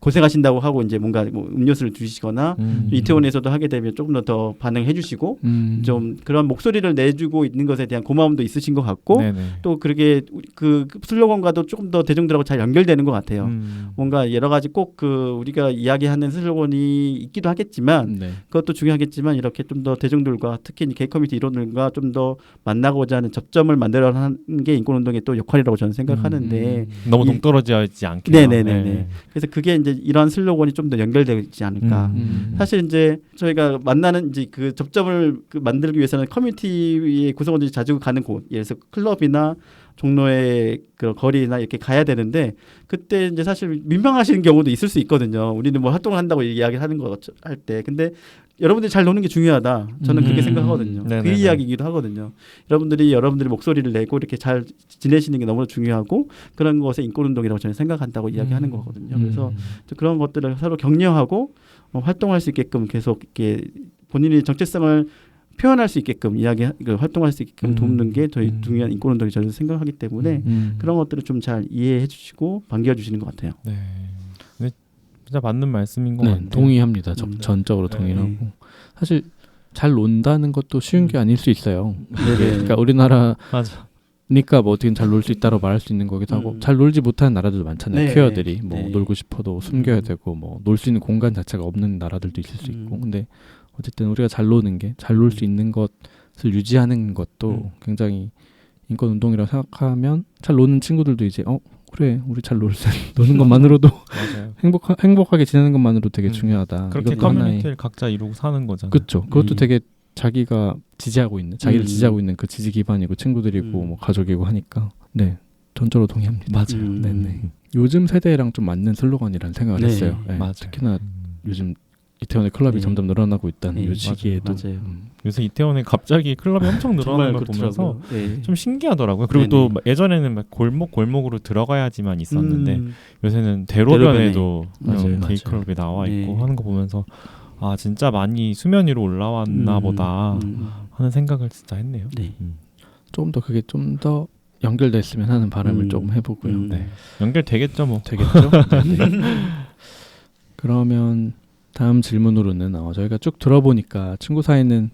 고생하신다고 하고 이제 뭔가 뭐 음료수를 주시거나 이태원에서도 하게 되면 조금 더 반응해 주시고 좀 그런 목소리를 내주고 있는 것에 대한 고마움도 있으신 것 같고 네네. 또 그렇게 그 슬로건과도 조금 더 대중들하고 잘 연결되는 것 같아요. 뭔가 여러 가지 꼭 그 우리가 이야기하는 슬로건이 있기도 하겠지만 네. 그것도 중요하겠지만 이렇게 좀 더 대중들과 특히 게이 커뮤니티 이론들과 좀 더 만나고자 하는 접점을 만들어가는 게 인권운동의 또 역할이라고 저는 생각하는데 너무 동떨어져 있지 않게. 네네네네. 그래서 그게 이제 이런 슬로건이 좀 더 연결되지 않을까. 사실 이제 저희가 만나는 이제 그 접점을 만들기 위해서는 커뮤니티의 구성원들이 자주 가는 곳, 예를 들어서 클럽이나 종로의 그런 거리나 이렇게 가야 되는데 그때 이제 사실 민망하시는 경우도 있을 수 있거든요. 우리는 뭐 활동을 한다고 이야기하는 거 할 때, 근데 여러분들이 잘 노는 게 중요하다. 저는 그렇게 생각하거든요. 네네네. 그 이야기이기도 하거든요. 여러분들이 목소리를 내고 이렇게 잘 지내시는 게 너무 중요하고 그런 것에 인권운동이라고 저는 생각한다고 이야기하는 거거든요. 그래서 그런 것들을 서로 격려하고 활동할 수 있게끔 계속 이렇게 본인의 정체성을 표현할 수 있게끔 활동할 수 있게끔 돕는 게 저희 중요한 인권운동이 저는 생각하기 때문에 그런 것들을 좀 잘 이해해 주시고 반겨주시는 것 같아요. 네. 근데 진짜 맞는 말씀인 것 네, 같아요. 동의합니다. 전적으로 동의하고 사실 잘 논다는 것도 쉬운 게 아닐 수 있어요. 그러니까 우리나라 맞아. 니까 뭐 어떻게 잘 놀 수 있다고 말할 수 있는 거기도 하고 잘 놀지 못하는 나라들도 많잖아요. 네. 퀘어들이 뭐 네. 놀고 싶어도 숨겨야 되고 뭐 놀 수 있는 공간 자체가 없는 나라들도 있을 수 있고 근데 어쨌든 우리가 잘 노는 게 잘 놀 수 있는 것을 유지하는 것도 굉장히 인권 운동이라고 생각하면 잘 노는 친구들도 이제 그래 우리 잘 노는 것만으로도 맞아요. 행복하게 지내는 것만으로도 되게 중요하다. 그렇게 이것도 커뮤니티를 각자 이루고 사는 거잖아요. 그렇죠. 그것도 되게 자기가 지지하고 있는 자기를 지지하고 있는 그 지지 기반이고 친구들이고 뭐 가족이고 하니까 네 전적으로 동의합니다. 맞아요. 네네. 요즘 세대랑 좀 맞는 슬로건이라는 생각을 했어요. 네. 맞아요. 특히나 요즘 이태원의 클럽이 점점 늘어나고 있다는 이 시기에도 맞아요. 요새 이태원에 갑자기 클럽이 엄청 늘어나는 걸 보면서 좀 신기하더라고요. 그리고 또 예전에는 막 골목으로 들어가야지만 있었는데 요새는 대로변에도 게이 클럽이 나와 있고 하는 거 보면서 아 진짜 많이 수면 위로 올라왔나 보다 하는 생각을 진짜 했네요. 조금 더 그게 좀 더 연결됐으면 하는 바람을 조금 해보고요. 네. 연결되겠죠 뭐. 되겠죠. 그러면 다음 질문으로는 저희가 쭉 들어보니까 친구 사이는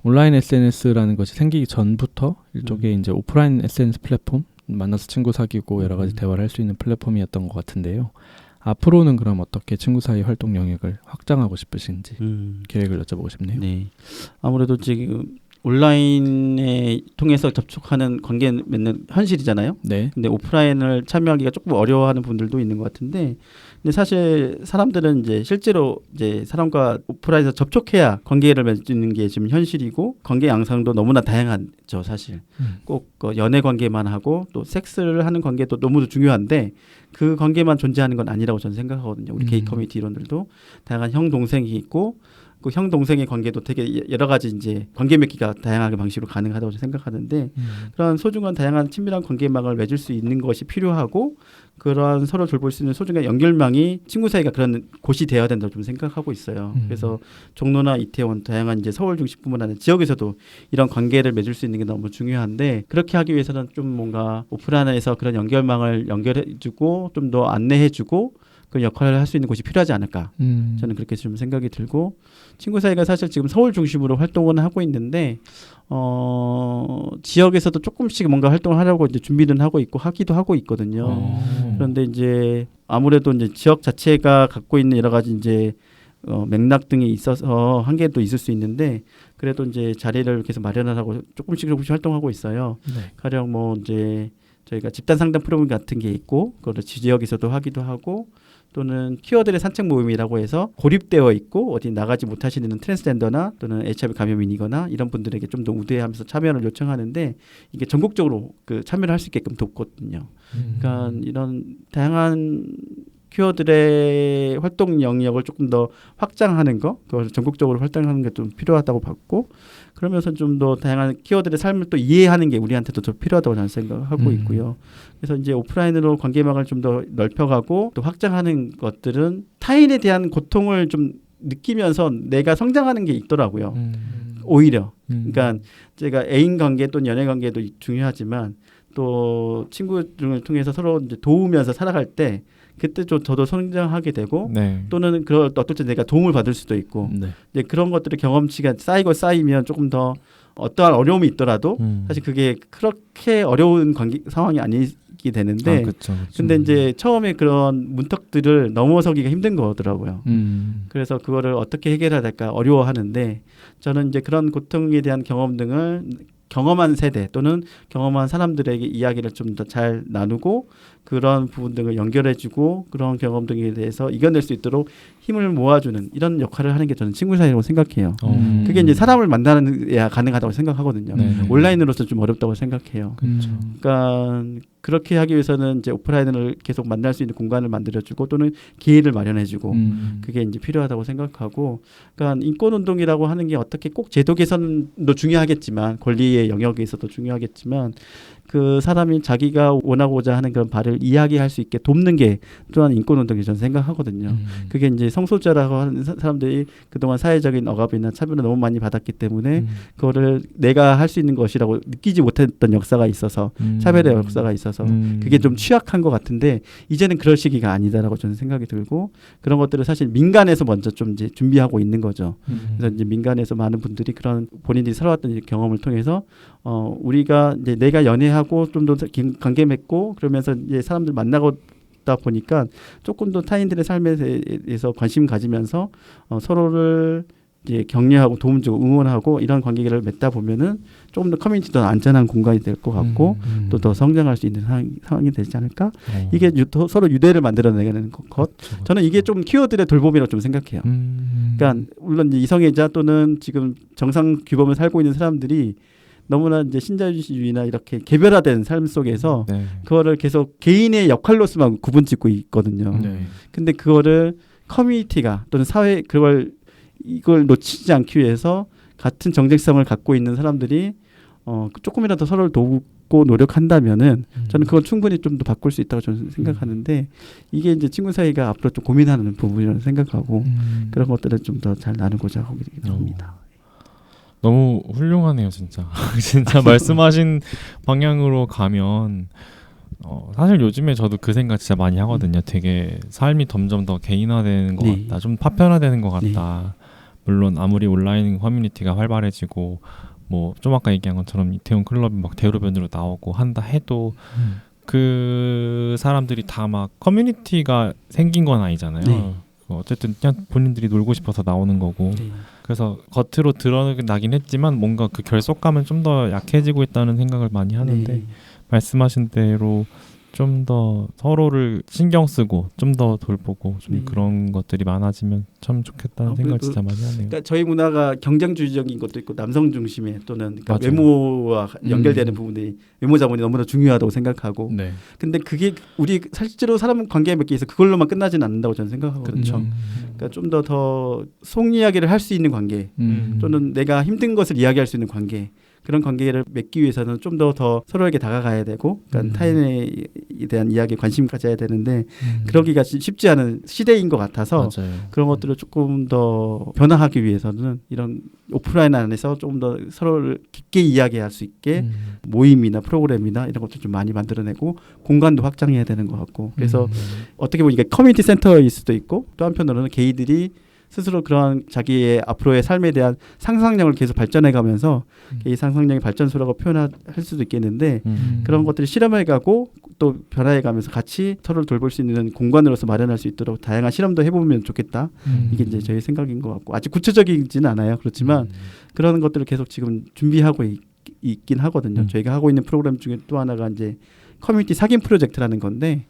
온라인 SNS라는 것이 생기기 전부터 일종의 이제 오프라인 SNS 플랫폼 만나서 친구 사귀고 여러 가지 대화를 할 수 있는 플랫폼이었던 것 같은데요. 앞으로는 그럼 어떻게 친구 사이 활동 영역을 확장하고 싶으신지 계획을 여쭤보고 싶네요. 네, 아무래도 지금 온라인에 통해서 접촉하는 관계 맺는 현실이잖아요. 네. 근데 오프라인을 참여하기가 조금 어려워하는 분들도 있는 것 같은데, 근데 사실 사람들은 이제 실제로 이제 사람과 오프라인에서 접촉해야 관계를 맺는 게 지금 현실이고, 관계 양상도 너무나 다양하죠, 사실. 꼭 연애 관계만 하고 또 섹스를 하는 관계도 너무 중요한데 그 관계만 존재하는 건 아니라고 저는 생각하거든요. 우리 게이 커뮤니티 이론들도 다양한 형 동생이 있고. 그 형 동생의 관계도 되게 여러 가지 이제 관계 맺기가 다양하게 방식으로 가능하다고 생각하는데 그런 소중한 다양한 친밀한 관계망을 맺을 수 있는 것이 필요하고 그러한 서로 돌볼 수 있는 소중한 연결망이 친구 사이가 그런 곳이 되어야 된다고 좀 생각하고 있어요. 그래서 종로나 이태원 다양한 이제 서울 중심뿐만 아니라 지역에서도 이런 관계를 맺을 수 있는 게 너무 중요한데 그렇게 하기 위해서는 좀 뭔가 오프라인에서 그런 연결망을 연결해주고 좀 더 안내해주고 그 역할을 할 수 있는 곳이 필요하지 않을까. 저는 그렇게 좀 생각이 들고 친구 사이가 사실 지금 서울 중심으로 활동은 하고 있는데 지역에서도 조금씩 뭔가 활동을 하려고 이제 준비는 하고 있고 하기도 하고 있거든요. 그런데 이제 아무래도 이제 지역 자체가 갖고 있는 여러 가지 이제 맥락 등이 있어서 한계도 있을 수 있는데 그래도 이제 자리를 계속 마련하고 조금씩 활동하고 있어요. 네. 가령 뭐 이제 저희가 집단 상담 프로그램 같은 게 있고 그걸 지역에서도 하기도 하고 또는 키워드의 산책 모임이라고 해서 고립되어 있고 어디 나가지 못하시는 트랜스젠더나 또는 HIV 감염인이거나 이런 분들에게 좀 더 우대하면서 참여를 요청하는데 이게 전국적으로 그 참여를 할 수 있게끔 돕거든요. 그러니까 이런 다양한 키워드의 활동 영역을 조금 더 확장하는 거, 그걸 전국적으로 활동하는 게 좀 필요하다고 봤고, 그러면서 좀 더 다양한 키워드의 삶을 또 이해하는 게 우리한테도 더 필요하다고 저는 생각하고 있고요. 그래서 이제 오프라인으로 관계망을 좀 더 넓혀가고 또 확장하는 것들은 타인에 대한 고통을 좀 느끼면서 내가 성장하는 게 있더라고요. 오히려. 그러니까 제가 애인 관계 또는 연애 관계도 중요하지만 또 친구들을 통해서 서로 이제 도우면서 살아갈 때 그때 좀 저도 성장하게 되고 네. 또는 어떨 때 내가 도움을 받을 수도 있고 네. 이제 그런 것들의 경험치가 쌓이면 조금 더 어떠한 어려움이 있더라도 사실 그게 그렇게 어려운 상황이 아니게 되는데 그쵸. 근데 이제 처음에 그런 문턱들을 넘어서기가 힘든 거더라고요. 그래서 그거를 어떻게 해결해야 될까 어려워하는데 저는 이제 그런 고통에 대한 경험 등을 경험한 세대 또는 경험한 사람들에게 이야기를 좀 더 잘 나누고 그런 부분 등을 연결해주고 그런 경험 등에 대해서 이겨낼 수 있도록 힘을 모아주는 이런 역할을 하는 게 저는 친구 사이라고 생각해요. 그게 이제 사람을 만나야 가능하다고 생각하거든요. 온라인으로서 좀 어렵다고 생각해요. 그러니까 그렇게 하기 위해서는 이제 오프라인을 계속 만날 수 있는 공간을 만들어주고 또는 기회를 마련해주고 그게 이제 필요하다고 생각하고, 그러니까 인권운동이라고 하는 게 어떻게 꼭 제도 개선도 중요하겠지만 권리의 영역에서도 중요하겠지만 그 사람이 자기가 원하고자 하는 그런 바를 이야기할 수 있게 돕는 게 또한 인권운동이 저는 생각하거든요. 그게 이제 성소수자라고 하는 사람들이 그동안 사회적인 억압이나 차별을 너무 많이 받았기 때문에 그거를 내가 할 수 있는 것이라고 느끼지 못했던 역사가 있어서 차별의 역사가 있어서 그게 좀 취약한 것 같은데 이제는 그럴 시기가 아니다라고 저는 생각이 들고 그런 것들을 사실 민간에서 먼저 좀 이제 준비하고 있는 거죠. 그래서 이제 민간에서 많은 분들이 그런 본인들이 살아왔던 경험을 통해서 우리가 이제 내가 연애하고 좀 더 관계 맺고 그러면서 이제 사람들 만나다 보니까 조금 더 타인들의 삶에 대해서 관심 가지면서 서로를 이제 격려하고 도움 주고 응원하고 이런 관계를 맺다 보면은 조금 더 커뮤니티도 안전한 공간이 될 것 같고 또 더 성장할 수 있는 상황이 되지 않을까? 이게 서로 유대를 만들어내는 것. 저는 이게 좀 키워드의 돌봄이라고 좀 생각해요. 그러니까 물론 이제 이성애자 또는 지금 정상 규범을 살고 있는 사람들이 너무나 이제 신자유주의나 이렇게 개별화된 삶 속에서 그거를 계속 개인의 역할로서만 구분짓고 있거든요. 근데 그거를 커뮤니티가 또는 사회 이걸 놓치지 않기 위해서 같은 정체성을 갖고 있는 사람들이 조금이라도 서로를 돕고 노력한다면은 저는 그걸 충분히 좀 더 바꿀 수 있다고 저는 생각하는데 이게 이제 친구 사이가 앞으로 좀 고민하는 부분이라고 생각하고 그런 것들을 좀 더 잘 나누고자 하고 합니다. 너무 훌륭하네요, 진짜. 진짜 말씀하신 방향으로 가면 사실 요즘에 저도 그 생각 진짜 많이 하거든요. 되게 삶이 점점 더 개인화되는 것 같다. 좀 파편화되는 것 같다. 물론 아무리 온라인 커뮤니티가 활발해지고 뭐 좀 아까 얘기한 것처럼 이태원 클럽이 막 대로변으로 나오고 한다 해도 그 사람들이 다 막 커뮤니티가 생긴 건 아니잖아요. 어쨌든 그냥 본인들이 놀고 싶어서 나오는 거고 그래서 겉으로 드러나긴 했지만 뭔가 그 결속감은 좀 더 약해지고 있다는 생각을 많이 하는데 말씀하신 대로 좀 더 서로를 신경 쓰고 좀 더 돌보고 좀 그런 것들이 많아지면 참 좋겠다는 생각을 진짜 많이 하네요. 그러니까 저희 문화가 경쟁주의적인 것도 있고 남성 중심의 또는 그러니까 외모와 연결되는 부분들이 외모 자본이 너무나 중요하다고 생각하고 근데 그게 우리 실제로 사람 관계 맺기 위해서 그걸로만 끝나지는 않는다고 저는 생각하거든요. 그러니까 좀 더 속 이야기를 할 수 있는 관계 또는 내가 힘든 것을 이야기할 수 있는 관계 그런 관계를 맺기 위해서는 좀 더 서로에게 다가가야 되고 그러니까 타인에 대한 이야기에 관심 가져야 되는데 그러기가 쉽지 않은 시대인 것 같아서 그런 것들을 조금 더 변화하기 위해서는 이런 오프라인 안에서 조금 더 서로를 깊게 이야기할 수 있게 모임이나 프로그램이나 이런 것도 좀 많이 만들어내고 공간도 확장해야 되는 것 같고 그래서 어떻게 보면 이게 커뮤니티 센터일 수도 있고 또 한편으로는 개인들이 스스로 그런 자기의 앞으로의 삶에 대한 상상력을 계속 발전해가면서 이 상상력의 발전소라고 표현할 수도 있겠는데 그런 것들이 실험해가고 또 변화해가면서 같이 서로를 돌볼 수 있는 공간으로서 마련할 수 있도록 다양한 실험도 해보면 좋겠다. 이게 이제 저희 생각인 것 같고 아직 구체적이진 않아요. 그렇지만 그런 것들을 계속 지금 준비하고 있긴 하거든요. 저희가 하고 있는 프로그램 중에 또 하나가 이제 커뮤니티 사귐 프로젝트라는 건데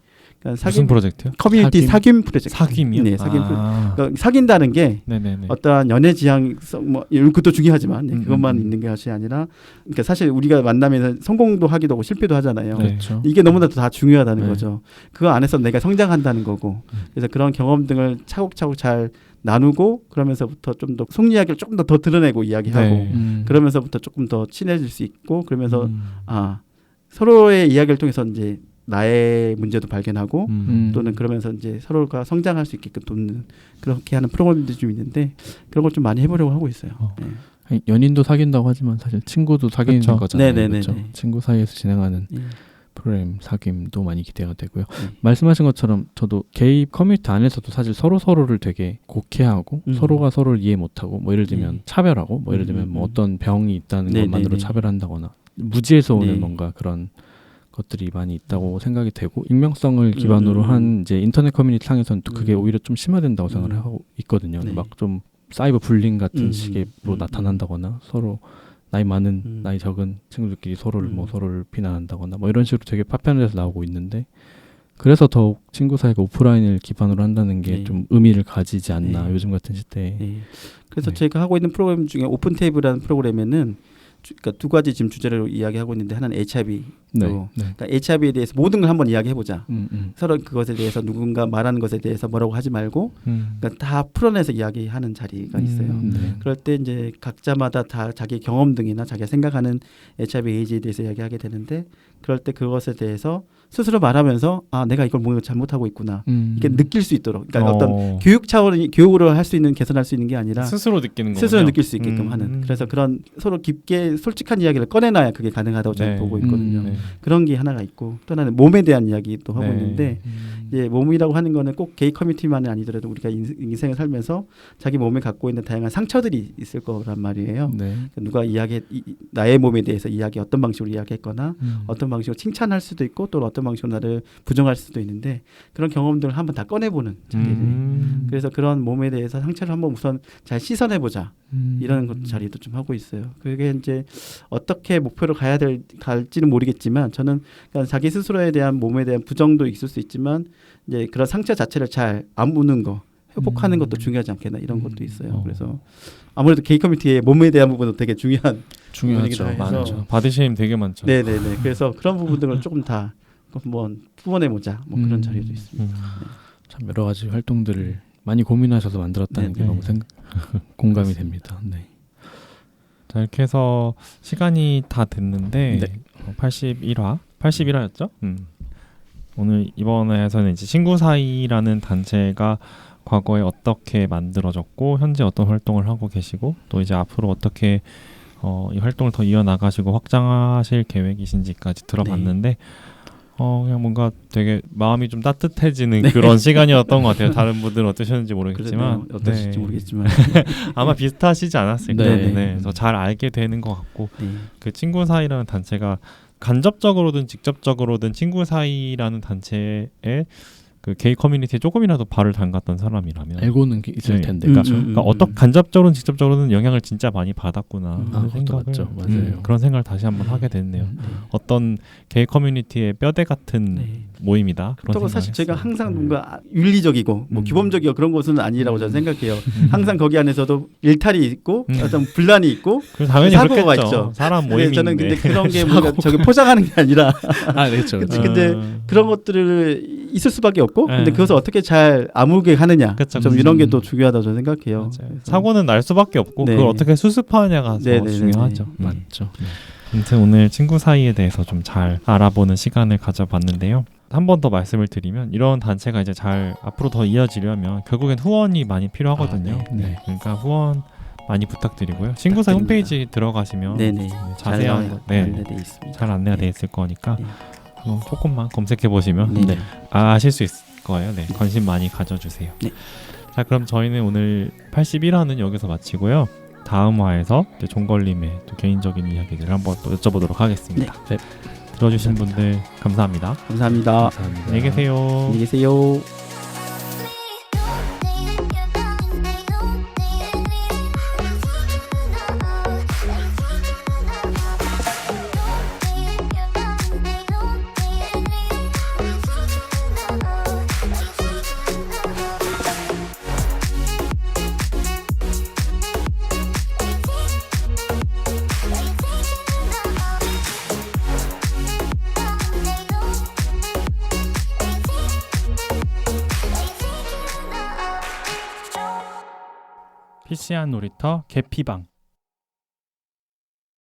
무슨 프로젝트요? 커뮤니티 사귐 프로젝트. 사귐이요? 네, 사귐 프로젝트. 그러니까 사귄다는 게 어떠한 연애 지향성 뭐 그것도 중요하지만 그것만 있는 것이 아니라 그러니까 사실 우리가 만나면 성공도 하기도 하고 실패도 하잖아요. 그렇죠. 이게 너무나 다 중요하다는 거죠. 그거 안에서 내가 성장한다는 거고. 그래서 그런 경험 등을 차곡차곡 잘 나누고 그러면서부터 좀 더 속 이야기를 조금 더 드러내고 이야기하고 그러면서부터 조금 더 친해질 수 있고 그러면서 서로의 이야기를 통해서 이제 나의 문제도 발견하고 또는 그러면서 이제 서로가 성장할 수 있게끔 돕는 그렇게 하는 프로그램들이 좀 있는데 그런 걸 좀 많이 해보려고 하고 있어요. 연인도 사귄다고 하지만 사실 친구도 사귀는 거잖아요. 네네네. 그렇죠? 친구 사이에서 진행하는 프로그램 사귐도 많이 기대가 되고요. 말씀하신 것처럼 저도 게이 커뮤니티 안에서도 사실 서로를 되게 곡해하고 서로가 서로를 이해 못하고 뭐 예를 들면 차별하고 뭐 예를 들면 뭐 어떤 병이 있다는 것만으로 차별한다거나 무지에서 오는 뭔가 그런 것들이 많이 있다고 생각이 되고 익명성을 기반으로 한 이제 인터넷 커뮤니티 상에서는 또 그게 오히려 좀 심화된다고 생각을 하고 있거든요. 막 좀 사이버 불링 같은 식으로 나타난다거나 서로 나이 많은 나이 적은 친구들끼리 서로를 뭐 서로를 비난한다거나 뭐 이런 식으로 되게 파편화돼서 나오고 있는데 그래서 더욱 친구 사이가 오프라인을 기반으로 한다는 게 좀 의미를 가지지 않나 요즘 같은 시대에. 그래서 제가 하고 있는 프로그램 중에 오픈 테이블이라는 프로그램에는 그러니까 두 가지 지금 주제를 이야기하고 있는데 하나는 HIV. 그러니까 HIV에 대해서 모든 걸 한번 이야기해보자. 서로 그것에 대해서 누군가 말하는 것에 대해서 뭐라고 하지 말고 그러니까 다 풀어내서 이야기하는 자리가 있어요. 그럴 때 이제 각자마다 다 자기 경험 등이나 자기가 생각하는 HIV 에이즈에 대해서 이야기하게 되는데 그럴 때 그것에 대해서 스스로 말하면서 아 내가 이걸 뭐 잘못하고 있구나 이게 느낄 수 있도록 그러니까 어떤 교육 차원의 교육으로 할 수 있는 개선할 수 있는 게 아니라 스스로 느끼는 거군요. 스스로 느낄 수 있게끔 하는 그래서 그런 서로 깊게 솔직한 이야기를 꺼내놔야 그게 가능하다고 저는 보고 있거든요. 그런 게 하나가 있고 또 하나는 몸에 대한 이야기도 하고 있는데 이제 몸이라고 하는 거는 꼭 게이 커뮤니티만이 아니더라도 우리가 인생을 살면서 자기 몸에 갖고 있는 다양한 상처들이 있을 거란 말이에요. 누가 나의 몸에 대해서 어떤 방식으로 이야기했거나 어떤 방식으로 칭찬할 수도 있고 또 어떤 방식으로 나를 부정할 수도 있는데 그런 경험들을 한번 다 꺼내보는 자리들이 그래서 그런 몸에 대해서 상처를 한번 우선 잘 씻어내보자 이런 것 자리도 좀 하고 있어요. 그게 이제 어떻게 목표로 갈지는 모르겠지만 저는 그러니까 자기 스스로에 대한 몸에 대한 부정도 있을 수 있지만 이제 그런 상처 자체를 잘 아무는 거 회복하는 것도 중요하지 않겠나 이런 것도 있어요. 그래서 아무래도 게이 커뮤니티의 몸에 대한 부분도 되게 중요하죠. 많죠. 바디쉐임 되게 많죠. 네네네. 그래서 그런 부분들을 조금 다 한번 풀어내보자 뭐 그런 자리도 있습니다. 참 여러 가지 활동들을 많이 고민하셔서 만들었다는 게 너무 공감이 됩니다. 자 이렇게 해서 시간이 다 됐는데 81화였죠? 오늘 이번에서는 이제 친구 사이라는 단체가 과거에 어떻게 만들어졌고 현재 어떤 활동을 하고 계시고 또 이제 앞으로 어떻게 이 활동을 더 이어나가시고 확장하실 계획이신지까지 들어봤는데 그냥 뭔가 되게 마음이 좀 따뜻해지는 그런 시간이었던 것 같아요. 다른 분들은 어떠셨는지 모르겠지만 어떠실지 모르겠지만 아마 비슷하시지 않았을까요? 더 잘 알게 되는 것 같고 그 친구 사이라는 단체가 간접적으로든 직접적으로든 친구 사이라는 단체에 그 게이 커뮤니티에 조금이라도 발을 담갔던 사람이라면 알고는 있을 텐데 그러니까 어떤 간접적으로는 직접적으로는 영향을 진짜 많이 받았구나 생각을 맞아요. 그런 생각을 다시 한번 하게 됐네요. 어떤 게이 커뮤니티의 뼈대 같은 모임이다. 그렇다고 사실 제가 항상 뭔가 윤리적이고 뭐 규범적이고 그런 것은 아니라고 저는 생각해요. 항상 거기 안에서도 일탈이 있고 어떤 분란이 있고 당연히 사고가 있죠. 사람 모임인데 저는 근데 그런 게 뭔가 저기 포장하는 게 아니라 그렇죠. 근데 그런 것들을 있을 수밖에 없고 근데 그것을 어떻게 잘 아물게 하느냐 좀 이런 게 또 중요하다고 저는 생각해요. 사고는 날 수밖에 없고 그걸 어떻게 수습하느냐가 더 중요하죠. 맞죠. 아무튼 오늘 친구 사이에 대해서 좀 잘 알아보는 시간을 가져봤는데요. 한 번 더 말씀을 드리면 이런 단체가 이제 잘 앞으로 더 이어지려면 결국엔 후원이 많이 필요하거든요. 그러니까 후원 많이 부탁드리고요. 친구 사이 홈페이지 들어가시면 자세한 거 잘 안내가 돼 있을 거니까 조금만 검색해 보시면 아실 수 있을 거예요. 관심 많이 가져주세요. 자 그럼 저희는 오늘 81화는 여기서 마치고요. 다음 화에서 이제 종걸님의 또 개인적인 이야기들을 한번 또 여쭤보도록 하겠습니다. 들어주신 분들 감사합니다. 감사합니다. 안녕히 계세요. 안녕히 계세요. PC한 놀이터 개피방